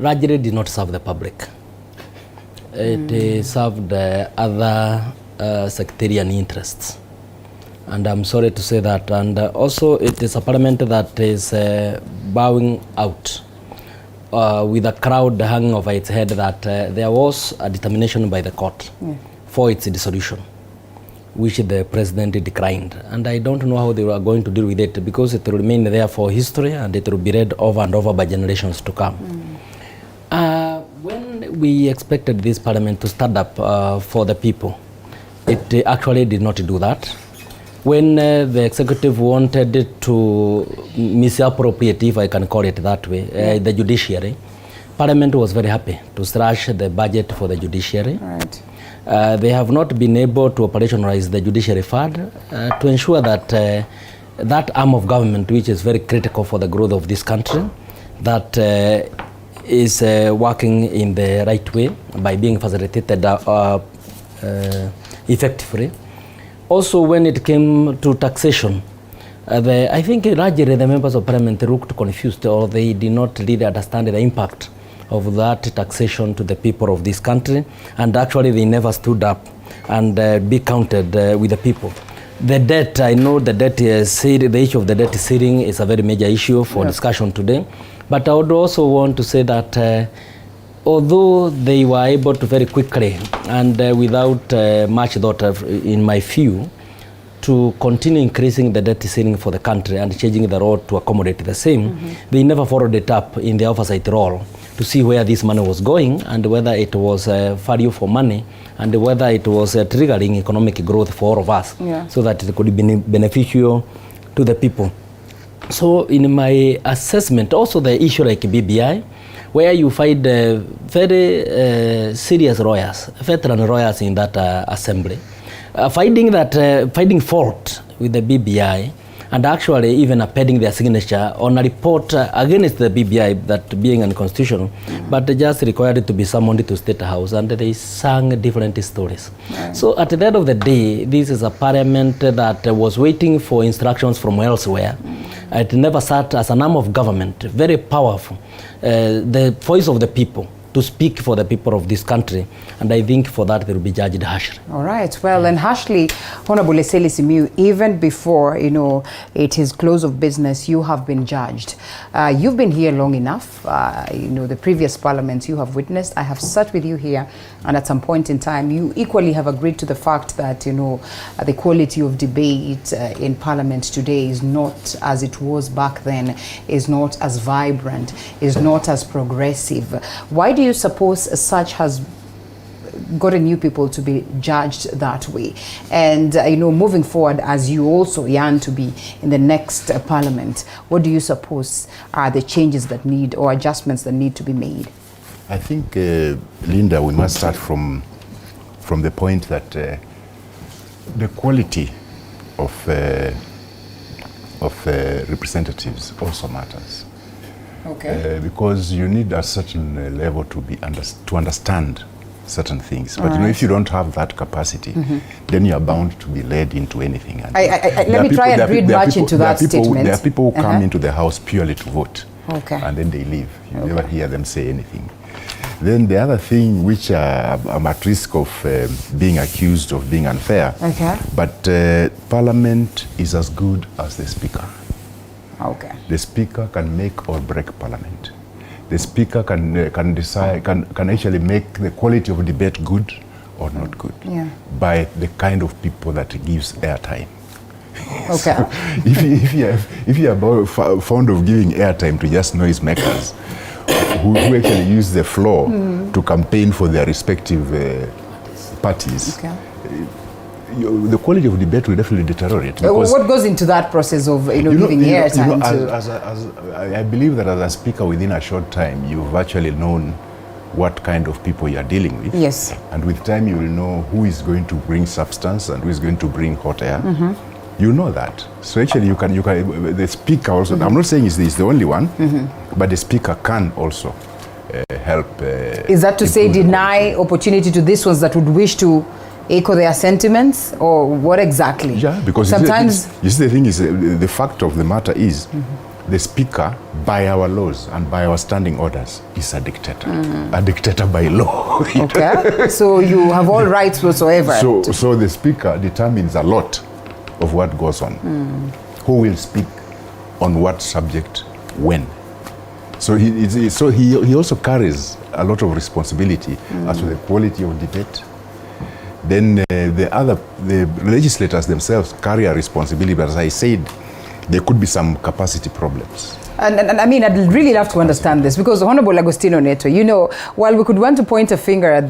largely did not serve the public. It served other sectarian interests. And I'm sorry to say that. And also it is a Parliament that is bowing out with a crowd hanging over its head that there was a determination by the court for its dissolution, which the president declined. And I don't know how they were going to deal with it, because it will remain there for history and it will be read over and over by generations to come. When we expected this Parliament to stand up for the people, it actually did not do that. When the executive wanted to misappropriate, if I can call it that way, the judiciary, Parliament was very happy to slash the budget for the judiciary. Right. They have not been able to operationalize the judiciary fund to ensure that that arm of government, which is very critical for the growth of this country, that is working in the right way by being facilitated effectively. Also, when it came to taxation, I think largely the members of parliament looked confused, or they did not really understand the impact of that taxation to the people of this country, and actually they never stood up and be counted with the people. The debt, I know the debt is the issue of the debt ceiling is a very major issue for discussion today, but I would also want to say that although they were able to very quickly and without much thought, in my view, to continue increasing the debt ceiling for the country and changing the law to accommodate the same, they never followed it up in the oversight role to see where this money was going and whether it was value for money and whether it was triggering economic growth for all of us, so that it could be beneficial to the people. So in my assessment, also the issue like BBI, where you find very serious lawyers, veteran lawyers in that assembly, finding fault with the BBI and actually even appending their signature on a report against the BBI that being unconstitutional, but they just required it to be summoned to State House, and they sang different stories. So at the end of the day, this is a parliament that was waiting for instructions from elsewhere. It never sat as an arm of government, very powerful, the voice of the people, to speak for the people of this country, and I think for that they will be judged harshly. All right, well, and harshly, Honorable Eseli Simiyu, even before, it is close of business, you have been judged. You've been here long enough. The previous parliaments you have witnessed. I have sat with you here, and at some point in time, you equally have agreed to the fact that, the quality of debate in parliament today is not as it was back then, is not as vibrant, is not as progressive. Why do you suppose such has gotten you people to be judged that way? And moving forward, as you also yearn to be in the next parliament, what do you suppose are the changes that need or adjustments that need to be made? I think, Linda, we must start from the point that the quality of representatives also matters. Okay. Because you need a certain level to understand certain things. But if you don't have that capacity, then you are bound to be led into anything. And let me try and read much into that statement. There are people who come into the house purely to vote, and then they leave. You never hear them say anything. Then the other thing, which I'm at risk of being accused of being unfair, but Parliament is as good as the Speaker. Okay. The Speaker can make or break Parliament. The Speaker can decide, can actually make the quality of debate good or not good by the kind of people that gives airtime. Okay. So if you are fond of giving airtime to just noisemakers who actually use the floor to campaign for their respective parties, the quality of debate will definitely deteriorate. What goes into that process of giving airtime to? I believe that as a speaker, within a short time, you've actually known what kind of people you are dealing with. Yes. And with time, you will know who is going to bring substance and who is going to bring hot air. You know that. So actually, you can the speaker also. I'm not saying he's the only one, but the speaker can also help. Is that to say deny opportunity to these ones that would wish to echo their sentiments, or what exactly? Yeah, because sometimes you see the thing is the fact of the matter is the speaker, by our laws and by our standing orders, is a dictator. A dictator by law. Okay. So you have all rights whatsoever. So the speaker determines a lot of what goes on. Who will speak on what subject when. So he also carries a lot of responsibility as to the quality of debate. Then the legislators themselves carry a responsibility, but as I said, there could be some capacity problems. And I mean, I'd really love to understand this, because Honorable Augostinho Neto, while we could want to point a finger at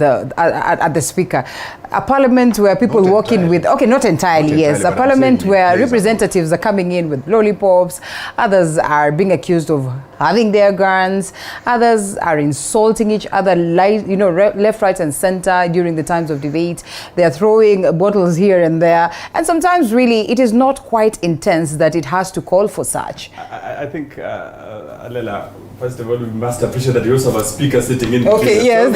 the speaker, a parliament where people walk in with, not entirely, yes, a parliament where representatives are coming in with lollipops, others are being accused of having their guns. Others are insulting each other, left, right, and center during the times of debate. They are throwing bottles here and there. And sometimes, really, it is not quite intense that it has to call for such. I think, Alela, first of all, we must appreciate that you also have a speaker sitting in. Okay, yes.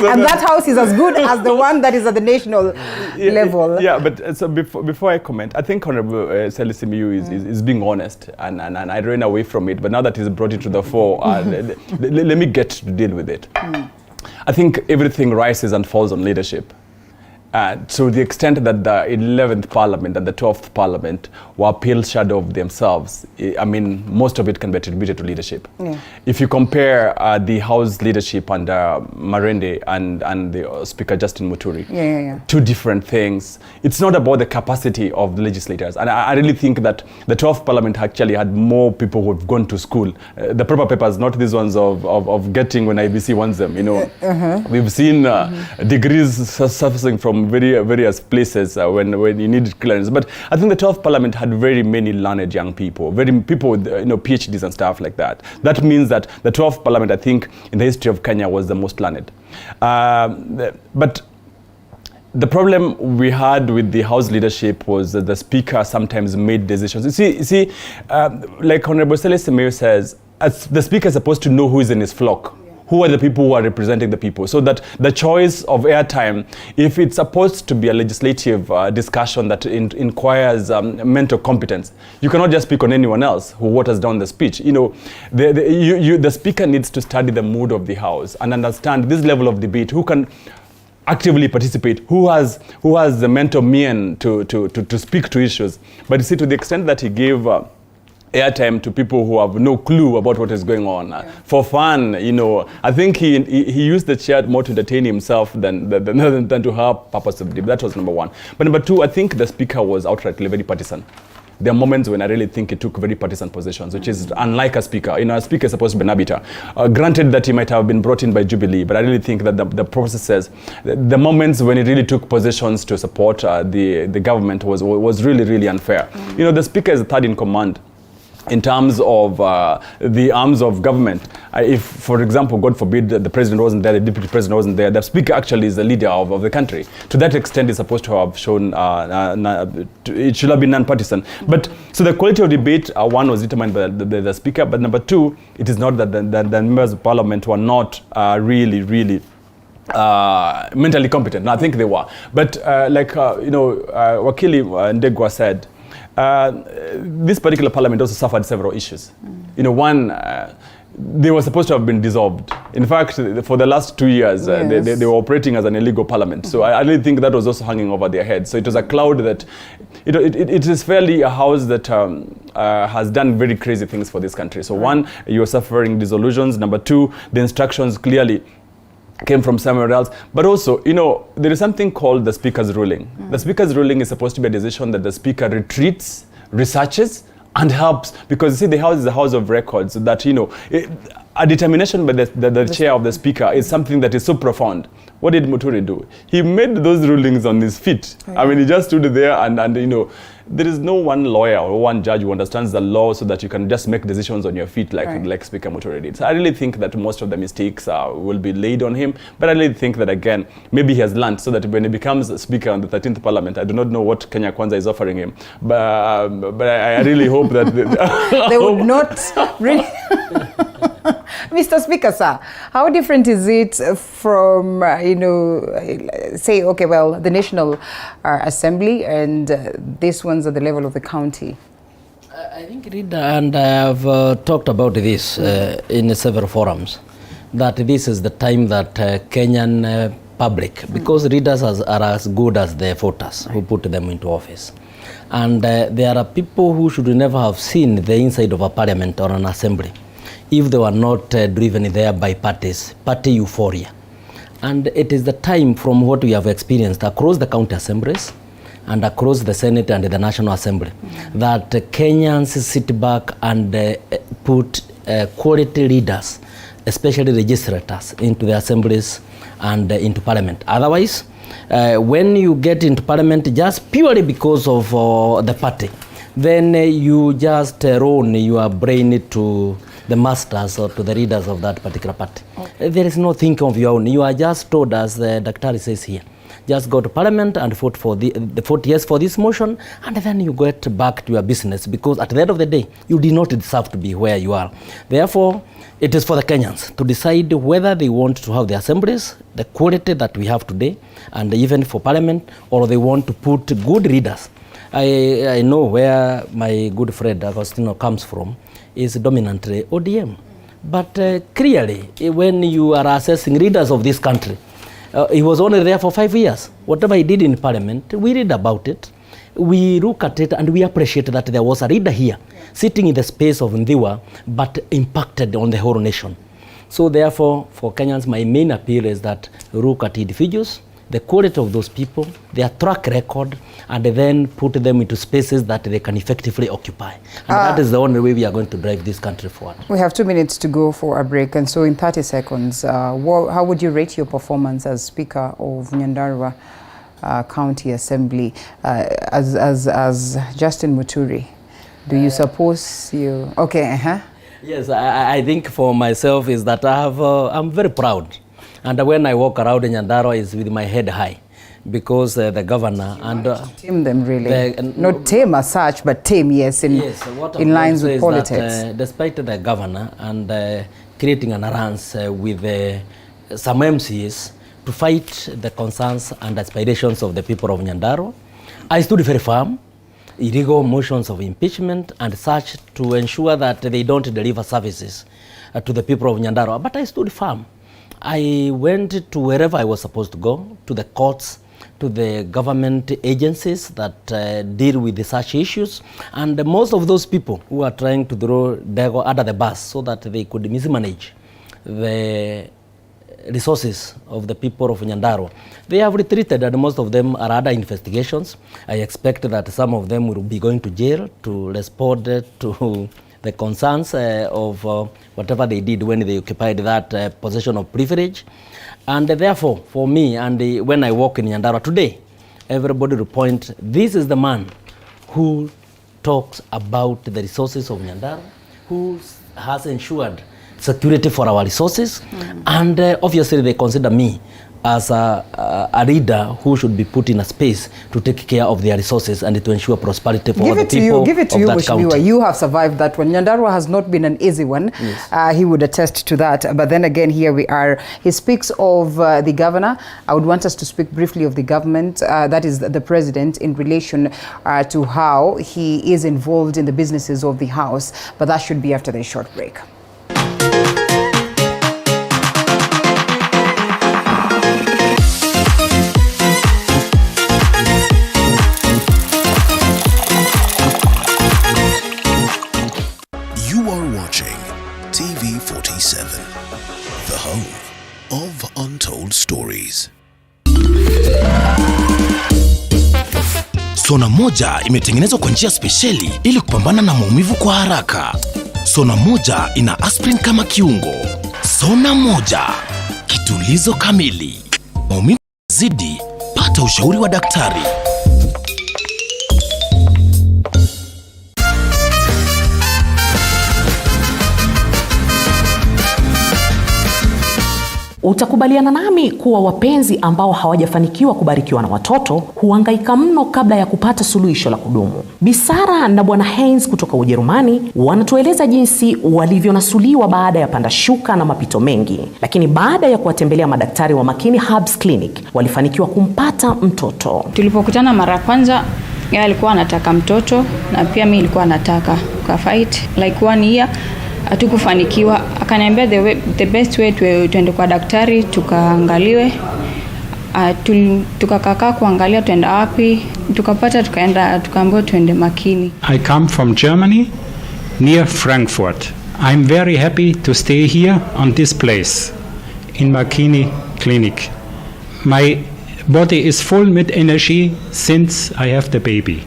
And that house is as good as the one that is at the national level. Yeah, but so before I comment, I think Honorable Eseli Simiyu is being honest, and I ran away from it. But now that he's brought it to the fore, let me get to deal with it. I think everything rises and falls on leadership. To the extent that the 11th Parliament and the 12th Parliament were pale shadow of themselves, I mean, most of it can be attributed to leadership. Yeah. If you compare the House leadership under Marende and the Speaker Justin Muturi, two different things. It's not about the capacity of the legislators. And I really think that the 12th Parliament actually had more people who have gone to school. The proper papers, not these ones of getting when IBC wants them. We've seen degrees surfacing from various places when you need clearance. But I think the 12th Parliament had very many learned young people, people with PhDs and stuff like that. That means that the 12th Parliament, I think, in the history of Kenya was the most learned. But the problem we had with the House leadership was that the Speaker sometimes made decisions. You see, like Honorable Eseli Simiyu says, the Speaker is supposed to know who is in his flock. Who are the people who are representing the people? So that the choice of airtime, if it's supposed to be a legislative discussion that inquires mental competence, you cannot just speak on anyone else who waters down the speech. The Speaker needs to study the mood of the House and understand this level of debate, who can actively participate, who has the mental mien to speak to issues. But you see, to the extent that he gave airtime to people who have no clue about what is going on. For fun, I think he used the chair more to entertain himself than to have purpose of debate. That was number one. But number two, I think the Speaker was outrightly very partisan. There are moments when I really think he took very partisan positions, which is unlike a Speaker. A Speaker is supposed to be an arbiter. Granted that he might have been brought in by Jubilee, but I really think that the processes, the moments when he really took positions to support the government was really, really unfair. The Speaker is the third in command in terms of the arms of government. If, for example, God forbid, the president wasn't there, the deputy president wasn't there, the Speaker actually is the leader of the country. To that extent, he's supposed to have shown, it should have been non-partisan. But, so the quality of debate, one, was determined by the Speaker, but number two, it is not that the members of Parliament were not really mentally competent. No, I think they were. But Wakili Ndegwa said, this particular parliament also suffered several issues. One, they were supposed to have been dissolved. In fact, for the last 2 years, they were operating as an illegal parliament. So I really think that was also hanging over their heads. So it was a cloud that, it is fairly a house that has done very crazy things for this country. So one, you are suffering disillusions. Number two, the instructions clearly came from somewhere else. But also, there is something called the Speaker's ruling. The Speaker's ruling is supposed to be a decision that the Speaker retreats, researches, and helps. Because, you see, the House is a house of records that, a determination by the chair of the Speaker is something that is so profound. What did Muturi do? He made those rulings on his feet. I mean, he just stood there and there is no one lawyer or one judge who understands the law so that you can just make decisions on your feet like Speaker Muturi did. So I really think that most of the mistakes will be laid on him. But I really think that, again, maybe he has learned so that when he becomes Speaker on the 13th Parliament, I do not know what Kenya Kwanza is offering him. But I really hope that... they would not really... Mr. Speaker, sir, how different is it from, say, okay, well, the National Assembly and this one's at the level of the county? I think, Rita, and I have talked about this in several forums, that this is the time that Kenyan public, because readers are as good as the voters who put them into office. And there are people who should never have seen the inside of a parliament or an assembly if they were not driven there by party euphoria. And it is the time, from what we have experienced across the county assemblies and across the Senate and the National Assembly, that Kenyans sit back and put quality leaders, especially legislators, into the assemblies and into parliament. Otherwise, when you get into parliament just purely because of the party, then you just roll your brain to the masters or to the leaders of that particular party. Okay. There is no thinking of your own. You are just told, as the Daktari says here, just go to parliament and vote for the vote yes for this motion, and then you get back to your business, because at the end of the day, you did not deserve to be where you are. Therefore, it is for the Kenyans to decide whether they want to have the assemblies, the quality that we have today, and even for parliament, or they want to put good leaders. I know where my good friend Augostinho comes from is dominantly ODM. But clearly, when you are assessing leaders of this country, he was only there for 5 years. Whatever he did in parliament, we read about it, we look at it, and we appreciate that there was a leader here sitting in the space of Ndhiwa, but impacted on the whole nation. So therefore, for Kenyans, my main appeal is that look at individuals, the quality of those people, their track record, and then put them into spaces that they can effectively occupy. And that is the only way we are going to drive this country forward. We have 2 minutes to go for a break, and so in 30 seconds, how would you rate your performance as Speaker of Nyandarua County Assembly as Justin Muturi? Do you suppose you... Okay, Yes, I think for myself is that I'm very proud. And when I walk around in Nyandarua is with my head high, because the governor and tame them really, not tame as such, but tame, yes, in lines with politics. That, despite the governor and creating an alliance with some MCs to fight the concerns and aspirations of the people of Nyandarua, I stood very firm. Illegal motions of impeachment and such to ensure that they don't deliver services to the people of Nyandarua. But I stood firm. I went to wherever I was supposed to go, to the courts, to the government agencies that deal with such issues, and most of those people who are trying to throw Ndegwa under the bus so that they could mismanage the resources of the people of Nyandarua, they have retreated, and most of them are under investigations. I expect that some of them will be going to jail to respond to the concerns of whatever they did when they occupied that position of privilege. And therefore, for me, and when I walk in Nyandarua today, everybody will point, this is the man who talks about the resources of Nyandarua, who has ensured security for our resources, and obviously they consider me as a leader who should be put in a space to take care of their resources and to ensure prosperity for the people Give it to you, of that county. You have survived that one. Nyandarua has not been an easy one. Yes. He would attest to that. But then again, here we are. He speaks of the governor. I would want us to speak briefly of the government, that is the president, in relation to how he is involved in the businesses of the house. But that should be after the short break. The home of untold stories. Sona moja imetengenezwa kwa njia spesheli ili kupambana na maumivu kwa haraka. Sona moja ina aspirin kama kiungo. Sona moja, kitulizo kamili. Maumivu zidi, pata ushauri wa daktari. Utakubaliana nami kuwa wapenzi ambao hawajafanikiwa kubarikiwa na watoto huhangaika mno kabla ya kupata suluhisho la kudumu. Bisara na Bwana Heinz kutoka Ujerumani wanatueleza jinsi walivyonasuliwa baada ya panda shuka na mapito mengi, lakini baada ya kuwatembelea madaktari wa Makini Herbs Clinic walifanikiwa kumpata mtoto. Tulipokutana mara kwanza, yeye alikuwa anataka mtoto na pia mimi nilikuwa nataka. Tukafight like 1 year. Hatukufanikiwa. Akaniambia the best way tuende kwa daktari tukaangaliwe. Tukakaa kuangalia tuenda wapi, tukapata tukaambiwa tuende Makini. I come from Germany near Frankfurt. I'm very happy to stay here on this place in Makini Clinic. My body is full with energy since I have the baby.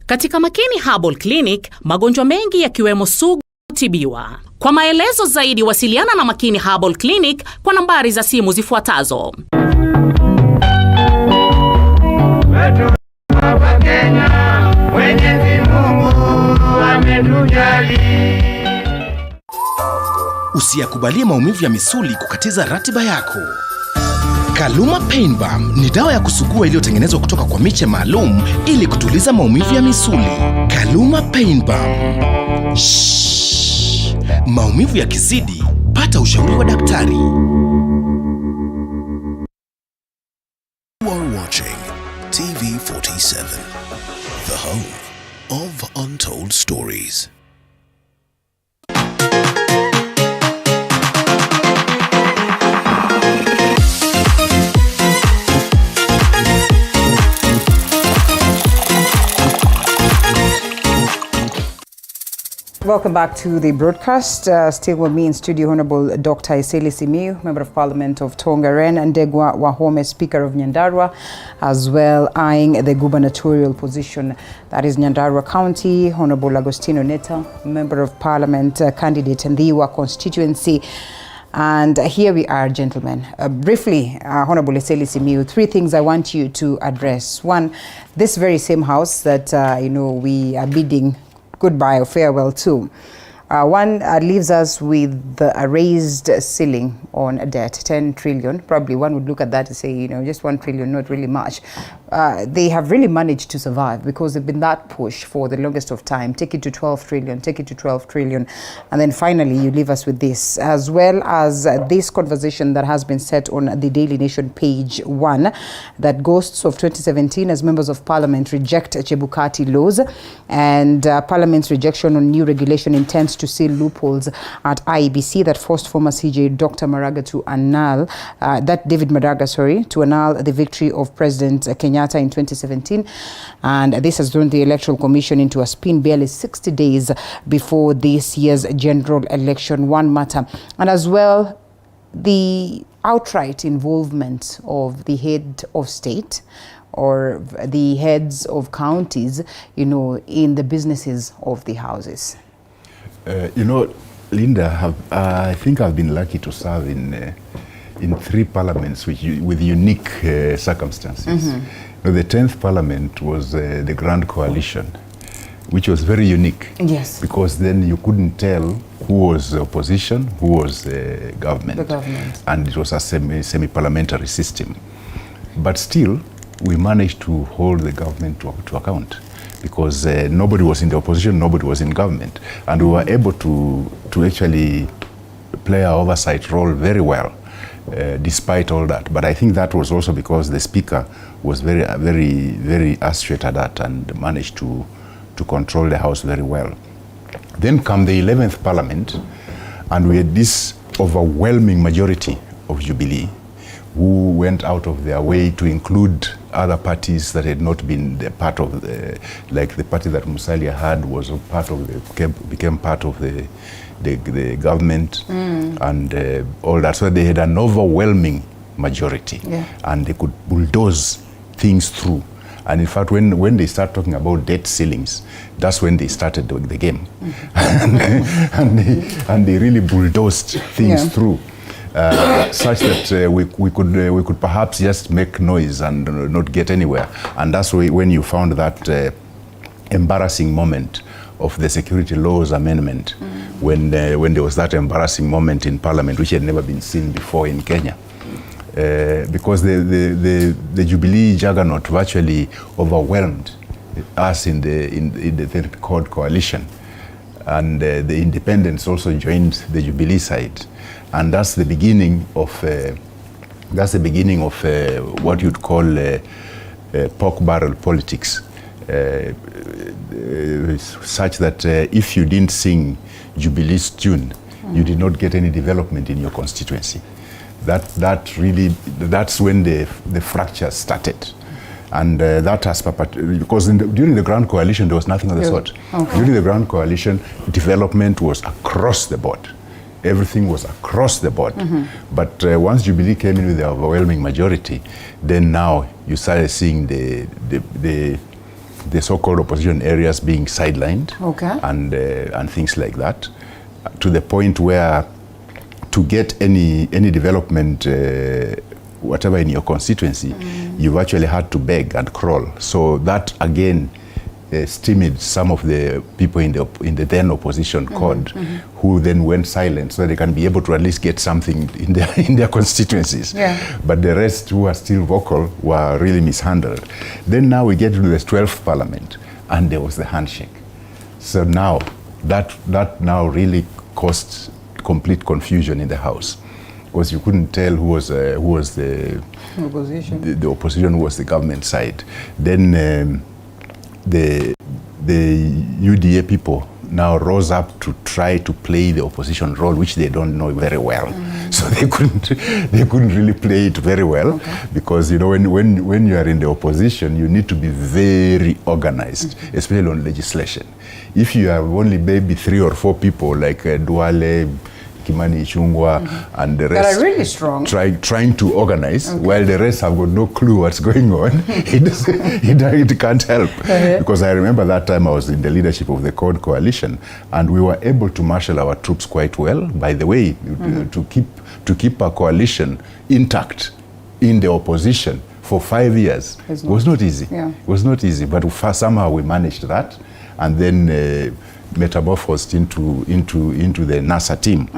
Katika Makini Herbal Clinic, magonjwa mengi yakiwemo sugu tibiwa. Kwa maelezo zaidi wasiliana na Makini Herbal Clinic kwa nambari za simu zifuatazo. Wetu wa Kenya, Mwenyezi Mungu Usiyakubalie maumivu ya misuli kukatiza ratiba yako. Kaluma Pain Balm ni dawa ya kusugua iliyotengenezwa kutoka kwa miche maalum ili kutuliza maumivu ya misuli. Kaluma Pain Balm. Maumivu yakizidi, pata ushauri wa daktari. You are watching TV47, the home of untold stories. Welcome back to the broadcast. Still with me in studio, Honorable Dr. Eseli Simiyu, Member of Parliament of Tongaren, and Ndegwa Wahome, Speaker of Nyandarua, as well eyeing the gubernatorial position. That is Nyandarua County, Honorable Augostinho Neto, Member of Parliament, candidate Ndhiwa constituency. And here we are, gentlemen. Briefly, Honorable Eseli Simiyu, 3 things I want you to address. One, this very same house that, we are bidding goodbye or farewell to. One leaves us with a raised ceiling on a debt, 10 trillion. Probably one would look at that and say, just 1 trillion, not really much. They have really managed to survive because they've been that push for the longest of time. Take it to 12 trillion, take it to 12 trillion. And then finally, you leave us with this, as well as this conversation that has been set on the Daily Nation page 1, that ghosts of 2017 as members of parliament reject Chebukati laws, and parliament's rejection on new regulation intends to seal loopholes at IEBC that forced former CJ Dr. Maraga to annul, to annul the victory of President Kenyatta in 2017. And this has thrown the Electoral Commission into a spin barely 60 days before this year's general election. One matter. And as well, the outright involvement of the head of state or the heads of counties, in the businesses of the houses. Linda, I think I've been lucky to serve in 3 parliaments with unique circumstances. Mm-hmm. The 10th parliament was the Grand Coalition, which was very unique. Yes. Because then you couldn't tell who was the opposition, who was the government. The government. And it was a semi-parliamentary system. But still, we managed to hold the government to account, because nobody was in the opposition, nobody was in government. And we were able to actually play our oversight role very well, despite all that. But I think that was also because the speaker was very, very, very astute at that and managed to control the house very well. Then come the 11th parliament, and we had this overwhelming majority of Jubilee, who went out of their way to include other parties that had not been the part of like the party that Musalia had was part of became part of the government and all that. So they had an overwhelming majority, and they could bulldoze things through. And in fact, when they start talking about debt ceilings, that's when they started the game. and they really bulldozed things through. Such that we could perhaps just make noise and not get anywhere. And that's when you found that embarrassing moment of the security laws amendment, when there was that embarrassing moment in Parliament, which had never been seen before in Kenya. Because the Jubilee juggernaut virtually overwhelmed us in the third coalition, and the independents also joined the Jubilee side. And that's the beginning of what you'd call pork barrel politics, such that if you didn't sing Jubilee's tune, you did not get any development in your constituency. That's when the fracture started. And that has because during the Grand Coalition there was nothing of the sort. Okay. During the Grand Coalition, development was across the board. Everything was across the board. But once Jubilee came in with the overwhelming majority, then now you started seeing the so-called opposition areas being sidelined, and things like that, to the point where to get any development, whatever in your constituency, you've actually had to beg and crawl. So that again stymied some of the people in the then opposition CORD, who then went silent so they can be able to at least get something in their constituencies. But the rest who are still vocal were really mishandled. Then now we get to the 12th parliament, and there was the handshake. So now that now really caused complete confusion in the House, because you couldn't tell who was the opposition, the opposition, who was the government side. Then the UDA people now rose up to try to play the opposition role, which they don't know very well. So they couldn't really play it very well, because you know when you are in the opposition, you need to be very organized, especially on legislation. If you have only maybe 3 or 4 people like Duale, Kimani Ichung'wah, and the rest that are really strong, trying to organize, while the rest have got no clue what's going on, it can't help. Because I remember that time I was in the leadership of the CORD coalition, and we were able to marshal our troops quite well, by the way, to keep our coalition intact in the opposition for 5 years. It was not easy. It was not easy, but somehow we managed that, and then metamorphosed into the NASA team.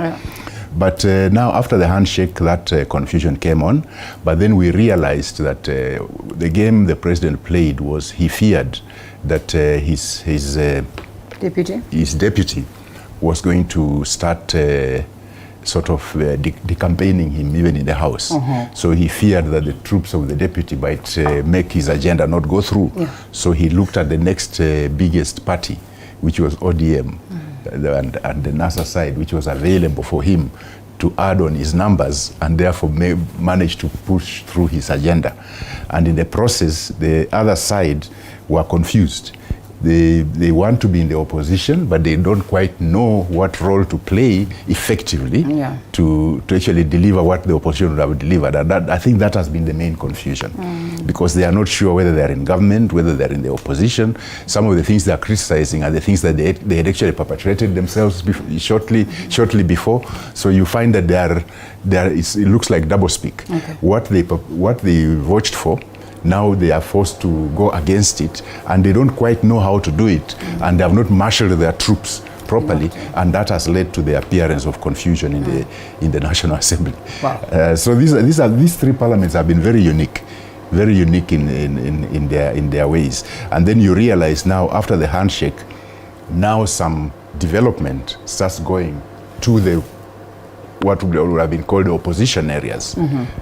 But now after the handshake, that confusion came on. But then we realized that the game the president played was, he feared that his deputy was going to start sort of decampaigning him even in the House. So he feared that the troops of the deputy might make his agenda not go through. So he looked at the next biggest party, which was ODM, and the NASA side, which was available for him to add on his numbers, and therefore managed to push through his agenda. And in the process, the other side were confused. They want to be in the opposition, but they don't quite know what role to play effectively to actually deliver what the opposition would have delivered. And I think that has been the main confusion, because they are not sure whether they're in government, whether they're in the opposition. Some of the things they're criticizing are the things that they had actually perpetrated themselves shortly before. So you find that it looks like doublespeak. What they vouched for, now they are forced to go against it, and they don't quite know how to do it, and they have not marshaled their troops properly, and that has led to the appearance of confusion in the National Assembly. So these 3 parliaments have been very unique in their ways. And then you realize now, after the handshake, now some development starts going to what would have been called the opposition areas.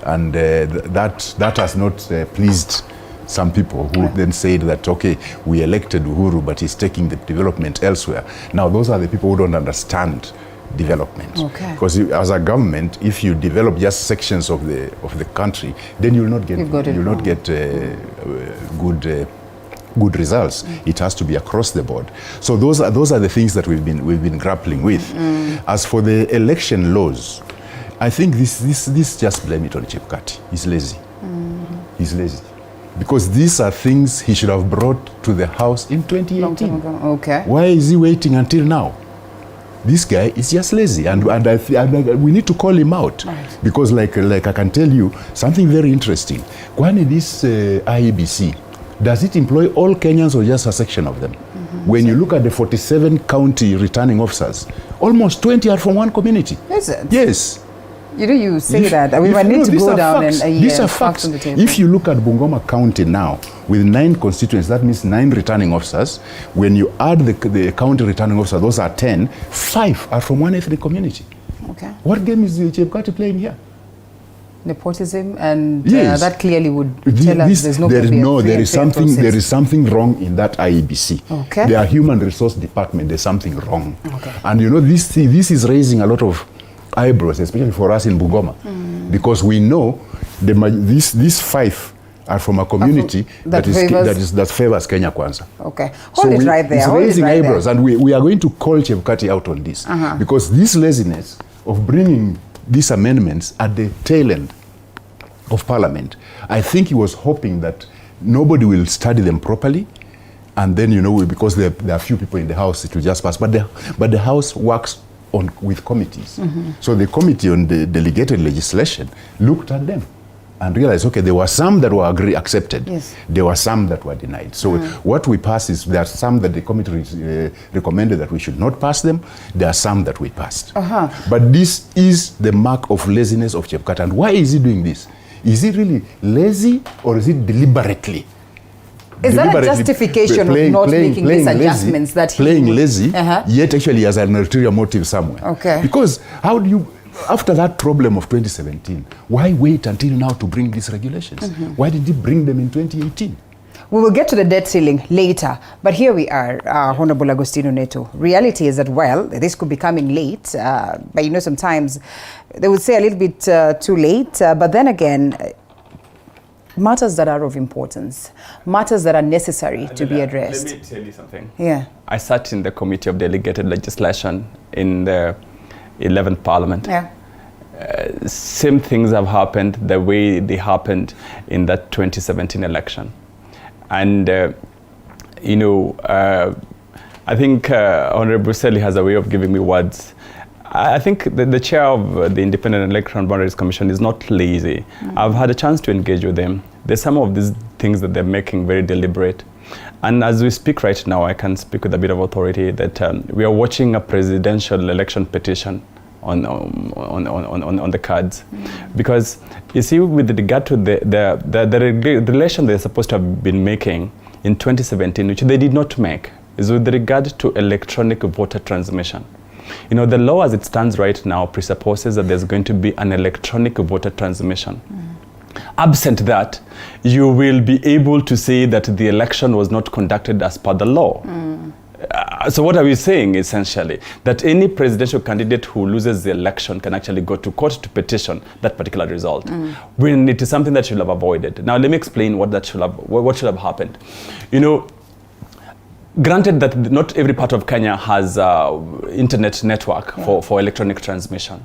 And that has not pleased some people, who then said that, okay, we elected Uhuru, but he's taking the development elsewhere. Now, those are the people who don't understand development. Because as a government, if you develop just sections of the country, then you'll not get good results. It has to be across the board. So those are the things that we've been grappling with. As for the election laws, I think this just blame it on Chebukati. He's lazy. He's lazy. Because these are things he should have brought to the House in 2018. Why is he waiting until now? This guy is just lazy, and we need to call him out. Because like I can tell you something very interesting. Kwani this IEBC, does it employ all Kenyans or just a section of them? When you look at the 47 county returning officers, almost 20 are from one community. Is it? Yes. You say that. We might need to go down and these are facts. If you look at Bungoma County now, with 9 constituents, that means 9 returning officers. When you add the county returning officers, those are 10. 5 are from one ethnic community. What game is Chebukati playing here? Nepotism, and that clearly would tell us there's no. There is something wrong in that IEBC. Their human resource department, there's something wrong. And you know, this is raising a lot of eyebrows, especially for us in Bungoma, because we know these 5 are from a community that favors Kenya Kwanza. Hold it right there. It's raising eyebrows, and we are going to call Chebukati out on this, because this laziness of bringing these amendments at the tail end of Parliament, I think he was hoping that nobody will study them properly, and then, you know, because there are few people in the House, it will just pass. But the House works with committees. So the Committee on the Delegated Legislation looked at them and realize, okay, there were some that were accepted. Yes. There were some that were denied. So what we pass is, there are some that the committee recommended that we should not pass them. There are some that we passed. But this is the mark of laziness of Chebukati. And why is he doing this? Is he really lazy, or is it deliberately? Is that a justification of not making these adjustments? That playing lazy, yet actually has an ulterior motive somewhere. Okay. Because how do you, after that problem of 2017, why wait until now to bring these regulations? Why did he bring them in 2018? We will get to the debt ceiling later, but here we are, Honorable Augostinho Neto. Reality is that, well, this could be coming late, but you know, sometimes they would say a little bit too late, but then again, matters that are of importance, matters that are necessary to be addressed. Let me tell you something. Yeah. I sat in the Committee of Delegated Legislation in the 11th Parliament. Yeah. Same things have happened the way they happened in that 2017 election. And, you know, I think Honorable Eseli has a way of giving me words. I think the chair of the Independent Electoral Boundaries Commission is not lazy. I've had a chance to engage with them. There's some of these things that they're making very deliberate. And as we speak right now, I can speak with a bit of authority that we are watching a presidential election petition on the cards. Because you see, with regard to the relation they're supposed to have been making in 2017, which they did not make, is with regard to electronic voter transmission. You know, the law as it stands right now presupposes that there's going to be an electronic voter transmission. Absent that, you will be able to say that the election was not conducted as per the law. So what are we saying, essentially? That any presidential candidate who loses the election can actually go to court to petition that particular result, when it is something that should have avoided. Now, let me explain what should have happened. You know, granted that not every part of Kenya has internet network for electronic transmission.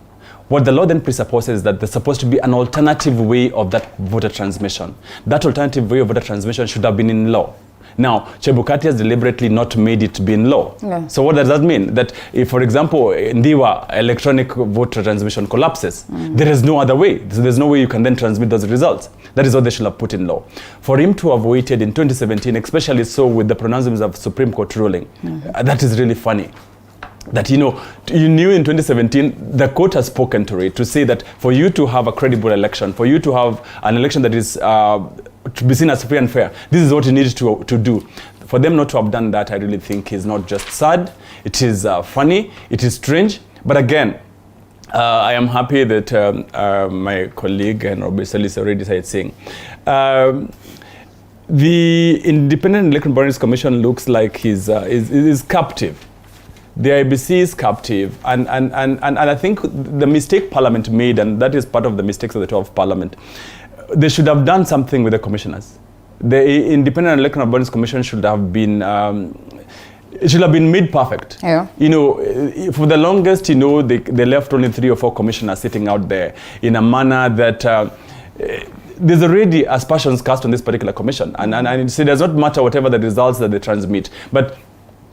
What the law then presupposes is that there's supposed to be an alternative way of that voter transmission. That alternative way of voter transmission should have been in law. Now, Chebukati has deliberately not made it be in law. Yeah. So what does that mean? That if, for example, Ndhiwa electronic voter transmission collapses, there is no other way. So there's no way you can then transmit those results. That is what they should have put in law. For him to have waited in 2017, especially so with the pronouncements of Supreme Court ruling, that is really funny. That, you know, you knew in 2017, the court has spoken to it to say that for you to have a credible election, for you to have an election that is to be seen as free and fair, this is what you need to do. For them not to have done that, I really think is not just sad, it is funny, it is strange. But again, I am happy that my colleague and Robert Salis already started saying, the Independent Electoral Boundaries Commission looks like is captive. The IBC is captive, and I think the mistake Parliament made, and that is part of the mistakes of the 12th Parliament, they should have done something with the commissioners. The Independent Electoral Boundaries Commission should have been it should have been made perfect. Yeah. You know, for the longest, you know, they left only 3 or 4 commissioners sitting out there in a manner that there's already aspersions cast on this particular commission, and so it does not matter whatever the results that they transmit, but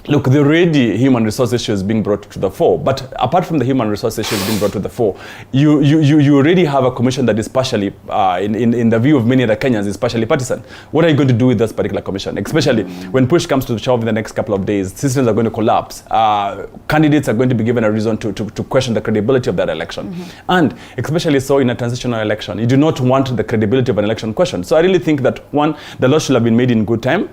look, the already human resource issues being brought to the fore. But apart from the human resource issues being brought to the fore, you already have a commission that is partially, in the view of many other Kenyans, is partially partisan. What are you going to do with this particular commission? Especially when push comes to shove in the next couple of days, systems are going to collapse. Candidates are going to be given a reason to question the credibility of that election. And especially so in a transitional election, you do not want the credibility of an election questioned. So I really think that, one, the law should have been made in good time.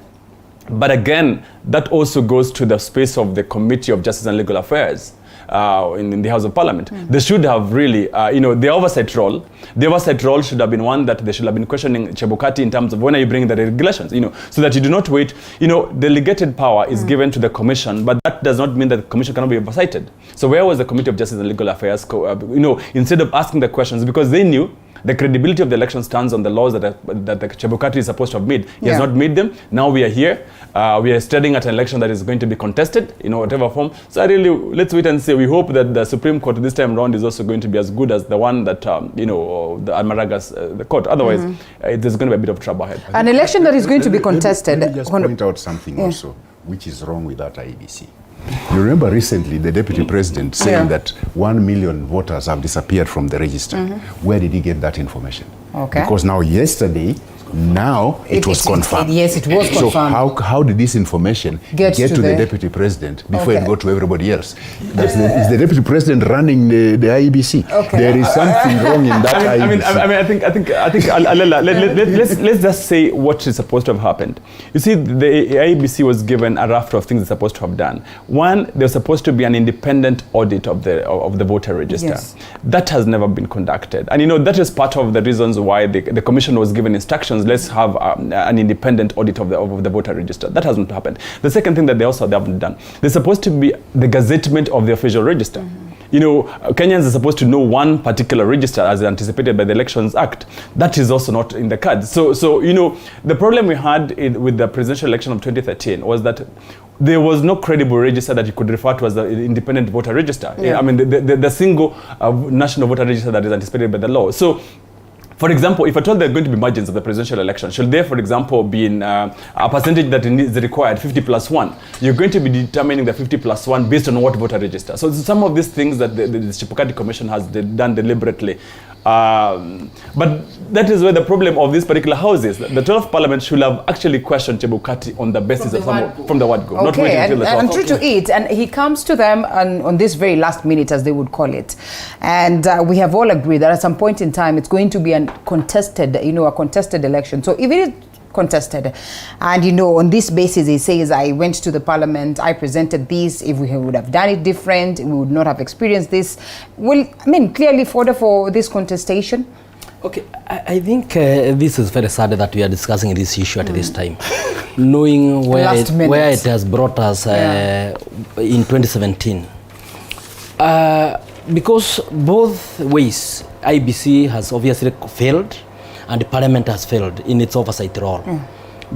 But again, that also goes to the space of the Committee of Justice and Legal Affairs in the House of Parliament. They should have really, you know, the oversight role should have been one that they should have been questioning Chebukati in terms of when are you bringing the regulations, you know, so that you do not wait. You know, delegated power is given to the Commission, but that does not mean that the Commission cannot be oversighted. So where was the Committee of Justice and Legal Affairs, you know, instead of asking the questions, because they knew the credibility of the election stands on the laws that the Chebukati is supposed to have made. He has not made them. Now we are here. We are studying at an election that is going to be contested, in whatever form. So I really, let's wait and see. We hope that the Supreme Court this time around is also going to be as good as the one that, you know, the Almaraga's the court. Otherwise, there's going to be a bit of trouble ahead. An election that is going to be contested. Let me just point out something also, which is wrong with that IEBC. You remember recently the Deputy President saying that 1 million voters have disappeared from the register. Where did he get that information? Okay. Because now yesterday, now it was confirmed. Yes, it was confirmed. So how did this information get to the deputy president before it got to everybody else? Is the deputy president running the IEBC? Okay. There is something wrong in that IEBC. I think Alela, let's just say what is supposed to have happened. You see, the IEBC was given a raft of things it's supposed to have done. One, there's supposed to be an independent audit of the voter register. Yes. That has never been conducted, and that is part of the reasons why the commission was given instructions. Let's have an independent audit of the voter register. That hasn't happened. The second thing that they haven't done, there's supposed to be the gazettement of the official register. Kenyans are supposed to know one particular register as anticipated by the Elections Act. That is also not in the cards. So the problem we had with the presidential election of 2013 was that there was no credible register that you could refer to as the independent voter register. Yeah. I mean, the single national voter register that is anticipated by the law. So, for example, if at all there are going to be margins of the presidential election, should there, for example, be a percentage that is required, 50+1, you're going to be determining the 50+1 based on what voter register. So some of these things that the Chebukati Commission has done deliberately. But that is where the problem of this particular house is. The 12th Parliament should have actually questioned Chebukati on the basis from the word go. Okay, not waiting until the 12th. And true to it, and he comes to them on this very last minute, as they would call it. And we have all agreed that at some point in time, it's going to be a contested election. So if it is contested, and on this basis he says, I went to the parliament, I presented this, if we would have done it different, we would not have experienced this. Well, clearly further for this contestation. Okay, I think this is very sad that we are discussing this issue at this time, knowing where it has brought us in 2017. Because both ways, IBC has obviously failed and the Parliament has failed in its oversight role.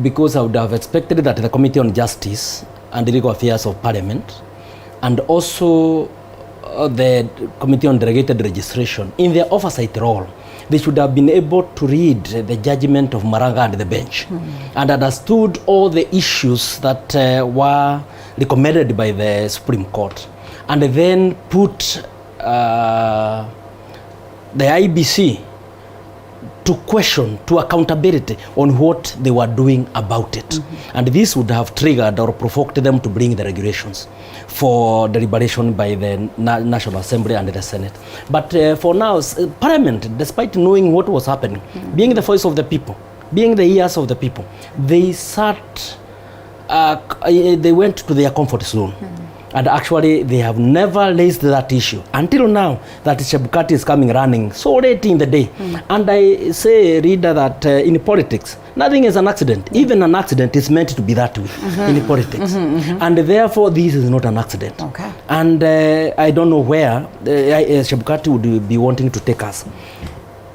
Because I would have expected that the Committee on Justice and the Legal Affairs of Parliament and also the Committee on Delegated Registration, in their oversight role, they should have been able to read the judgment of Maranga and the bench and understood all the issues that were recommended by the Supreme Court, and then put the IBC to question, to accountability on what they were doing about it. And this would have triggered or provoked them to bring the regulations for deliberation by the National Assembly and the Senate. But for now, Parliament, despite knowing what was happening, being the voice of the people, being the ears of the people, they sat, they went to their comfort zone. And actually, they have never raised that issue until now that Chebukati is coming running so late in the day. And I say, reader, that in politics, nothing is an accident. Even an accident is meant to be that way in politics. And therefore, this is not an accident. Okay. And I don't know where Chebukati would be wanting to take us.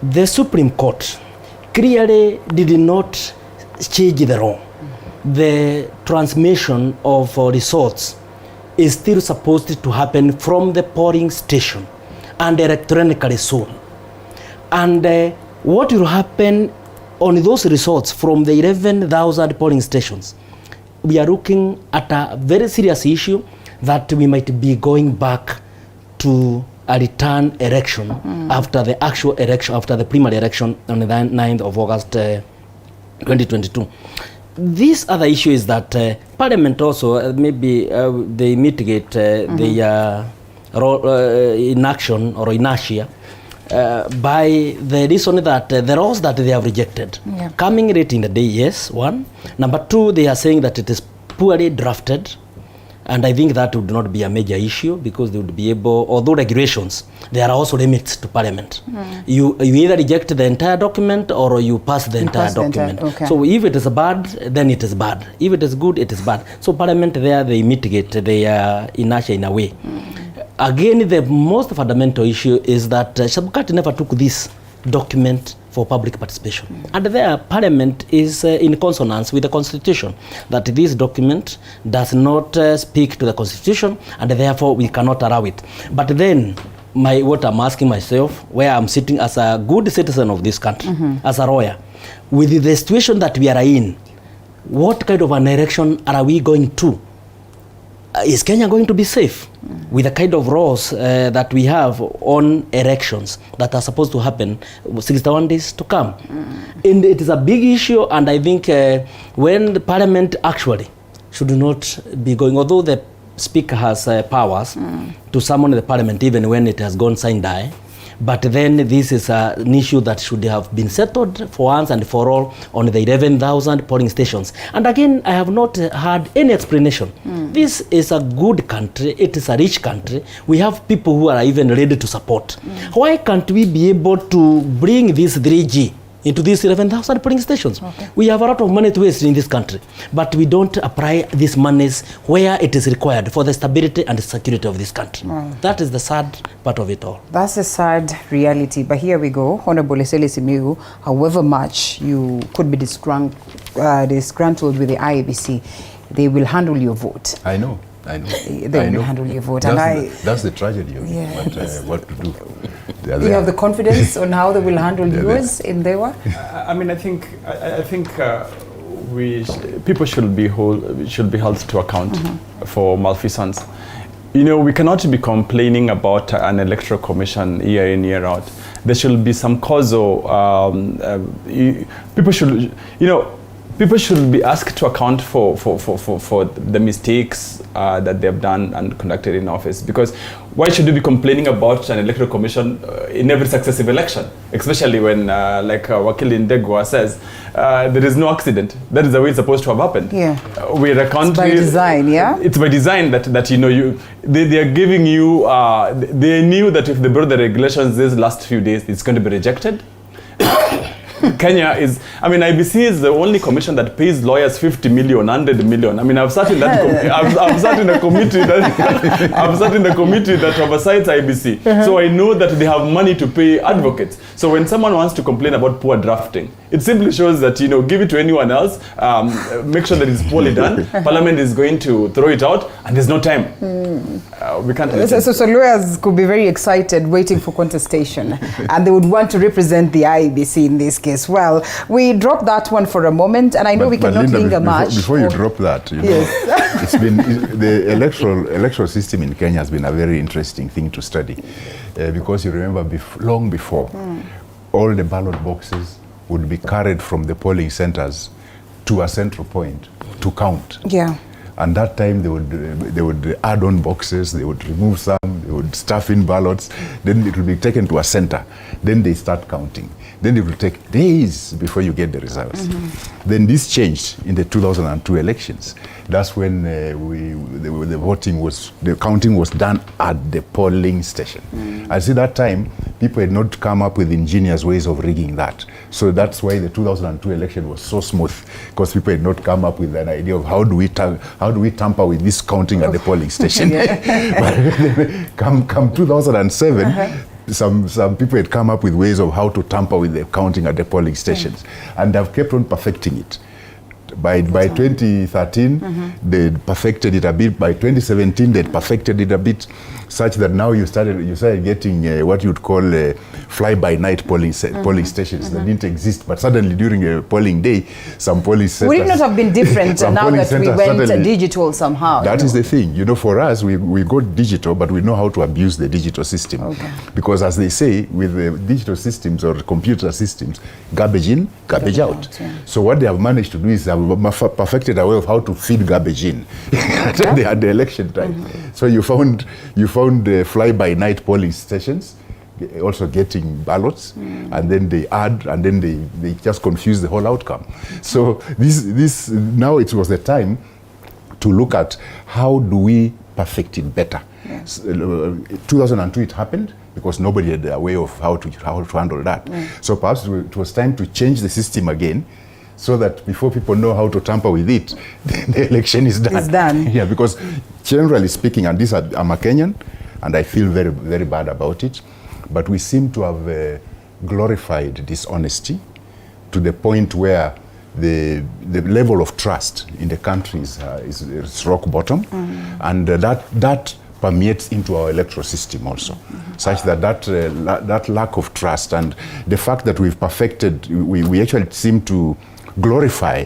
The Supreme Court clearly did not change the law. The transmission of results is still supposed to happen from the polling station and electronically soon. And what will happen on those results from the 11,000 polling stations? We are looking at a very serious issue that we might be going back to a return election after the actual election, after the primary election on the 9th of August 2022. This other issue is that Parliament also maybe they mitigate the inaction or inertia by the reason that the laws that they have rejected coming late in the day, yes, one. Number two, they are saying that it is poorly drafted. And I think that would not be a major issue because they would be able, although regulations, there are also limits to Parliament. You either reject the entire document or you pass the entire document. So if it is bad, then it is bad. If it is good, it is bad. So Parliament there, they mitigate their inertia in a way. Again, the most fundamental issue is that Chebukati never took this document for public participation. And there, Parliament is in consonance with the Constitution, that this document does not speak to the Constitution, and therefore we cannot allow it. But then, what I'm asking myself, where I'm sitting as a good citizen of this country, as a lawyer, with the situation that we are in, what kind of an election are we going to? is Kenya going to be safe with the kind of laws that we have on elections that are supposed to happen 61 days to come? And it is a big issue, and I think when the parliament actually should not be going, although the speaker has powers to summon the parliament even when it has gone sine die, but then this is an issue that should have been settled for once and for all on the 11,000 polling stations. And again, I have not heard any explanation. This is a good country. It is a rich country. We have people who are even ready to support. Why can't we be able to bring this 3G into these 11,000 polling stations? We have a lot of money to waste in this country, but we don't apply these monies where it is required for the stability and security of this country. That is the sad part of it all. That's a sad reality, but here we go. Honorable Eseli Simiyu, however much you could be disgruntled with the IEBC, they will handle your vote. I know. They will handle your vote. That's the tragedy of it, but what to do? Do you have the confidence on how they will handle yours in Ndhiwa? I mean, I think people should be held to account for malfeasance. You know, we cannot be complaining about an electoral commission year in, year out. There should be some causal. People should be asked to account for the mistakes that they have done and conducted in office. Because why should we be complaining about an electoral commission in every successive election? Especially when, like Wakili Ndegwa says, there is no accident. That is the way it's supposed to have happened. We're a country. It's by design, yeah? It's by design that they are giving you, they knew that if they brought the regulations these last few days, it's going to be rejected. Kenya is, I mean, IBC is the only commission that pays lawyers 50 million, 100 million. I mean, I've sat in that, I've sat in a committee that, I've sat in the committee that oversights IBC. So I know that they have money to pay advocates. So when someone wants to complain about poor drafting, it simply shows that, give it to anyone else, make sure that it's poorly done. Parliament is going to throw it out, and there's no time. We can't. So lawyers could be very excited waiting for contestation, and they would want to represent the IEBC in this case. Well, we drop that one for a moment, and I know we cannot linger much. Before you drop that, it's been the electoral system in Kenya has been a very interesting thing to study, because you remember long before, all the ballot boxes would be carried from the polling centers to a central point to count. And that time they would add on boxes, they would remove some, they would stuff in ballots, then it would be taken to a center. Then they start counting. Then it will take days before you get the results. Then this changed in the 2002 elections. That's when the counting was done at the polling station. I see that time, people had not come up with ingenious ways of rigging that. So that's why the 2002 election was so smooth, because people had not come up with an idea of how do we tamper with this counting at the polling station. But come 2007, some people had come up with ways of how to tamper with the counting at the polling stations, and they've kept on perfecting it. By 2013, they perfected it a bit. By 2017, they perfected it a bit, such that now you started getting what you'd call fly-by-night polling stations that didn't exist. But suddenly, during a polling day, some polling centers... Would it not have been different now that we went digital somehow? That is the thing. For us, we got digital, but we know how to abuse the digital system. Because as they say, with the digital systems or computer systems, garbage in, garbage out. So what they have managed to do is have perfected a way of how to feed garbage in. They had the election time. So you found the fly-by-night polling stations also getting ballots, and then they add, and then they just confuse the whole outcome. So this now it was the time to look at how do we perfect it better. 2002 it happened because nobody had a way of how to handle that. So perhaps it was time to change the system again, so that before people know how to tamper with it, the election is done. It's done. Yeah, because generally speaking, and I'm a Kenyan, and I feel very, very bad about it, but we seem to have glorified dishonesty to the point where the level of trust in the country is rock bottom, and that permeates into our electoral system also, such that lack of trust and the fact that we've perfected, we actually seem to glorify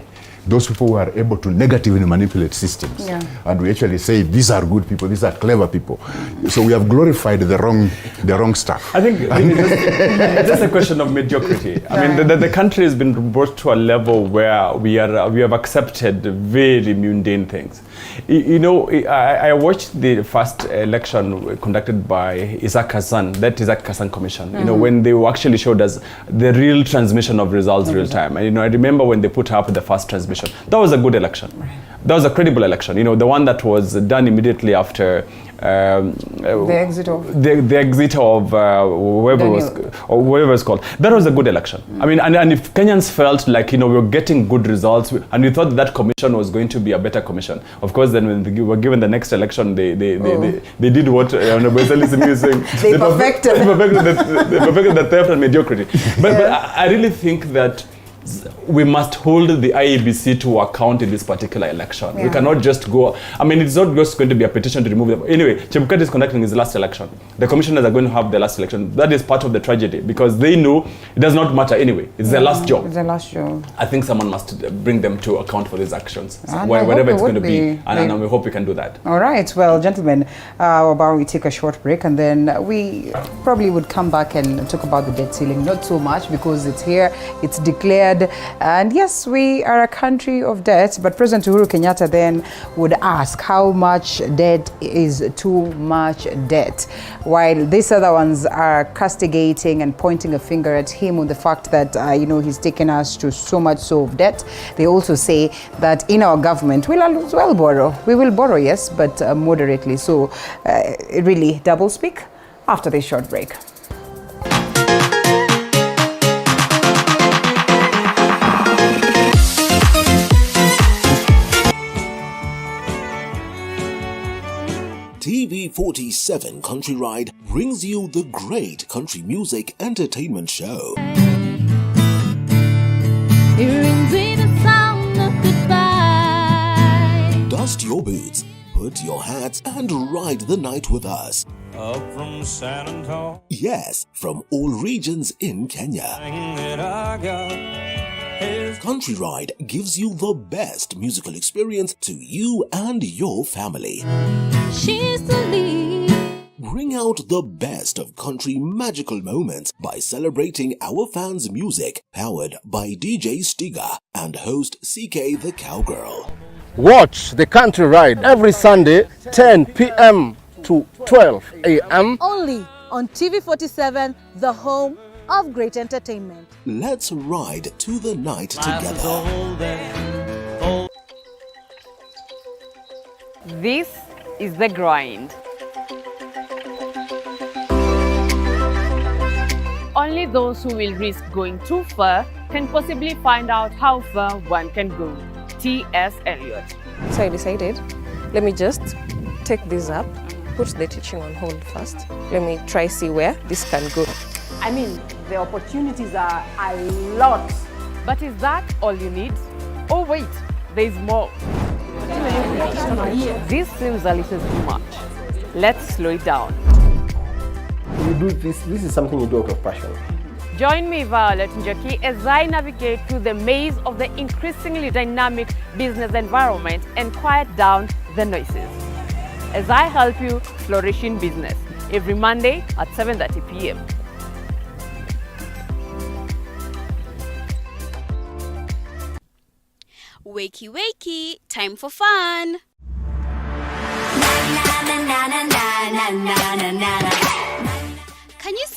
those people who are able to negatively manipulate systems. Yeah. And we actually say, these are good people, these are clever people. So we have glorified the wrong stuff. I think it's just a question of mediocrity. I mean, the country has been brought to a level where we have accepted very mundane things. You know, I watched the first election conducted by Isaac Hassan, that Isaac Hassan Commission, you know, when they actually showed us the real transmission of results real time. And, you know, I remember when they put up the first transmission. That was a good election. That was a credible election. You know, the one that was done immediately after the exit of whoever was called. That was a good election. I mean, and if Kenyans felt like, you know, we were getting good results, and we thought that commission was going to be a better commission. Of course, then when they were given the next election, they did what Honorable Eseli Simiyu is saying. They perfected the theft and mediocrity. But I really think that we must hold the IEBC to account in this particular election. We cannot just go, I mean, it's not just going to be a petition to remove them. Anyway, Chebukati is conducting his last election. The commissioners are going to have their last election. That is part of the tragedy, because they know it does not matter anyway. It's their last job. It's their last job. I think someone must bring them to account for these actions, whatever it's going to be. And we hope we can do that. All right. Well, gentlemen, how about we take a short break, and then we probably would come back and talk about the debt ceiling. Not so much, because it's here, it's declared. And yes, we are a country of debt, but President Uhuru Kenyatta then would ask how much debt is too much debt, while these other ones are castigating and pointing a finger at him on the fact that, you know, he's taken us to so much so of debt. They also say that in our government, we'll as well borrow. We will borrow, yes, but moderately. So really double speak after this short break. TV47 Country Ride brings you the great country music entertainment show. Dust your boots, put your hats, and ride the night with us. Up from San Antonio. Yes, from all regions in Kenya. Country Ride gives you the best musical experience to you and your family. She's the lead. Bring out the best of country magical moments by celebrating our fans' music, powered by DJ Stiga and host CK the Cowgirl. Watch the Country Ride every Sunday, 10 p.m. to 12 a.m. only on TV47, the home of great entertainment. Let's ride to the night together. This is the grind. Only those who will risk going too far can possibly find out how far one can go. T.S. Eliot. So I decided, let me just take this up, put the teaching on hold first. Let me try see where this can go. I mean, the opportunities are a lot. But is that all you need? Oh wait, there's more. This seems a little too much. Let's slow it down. You do this is something you do out of passion. Join me, Violet Njoki, as I navigate through the maze of the increasingly dynamic business environment and quiet down the noises. As I help you flourish in business, every Monday at 7:30 p.m. Wakey, wakey, time for fun.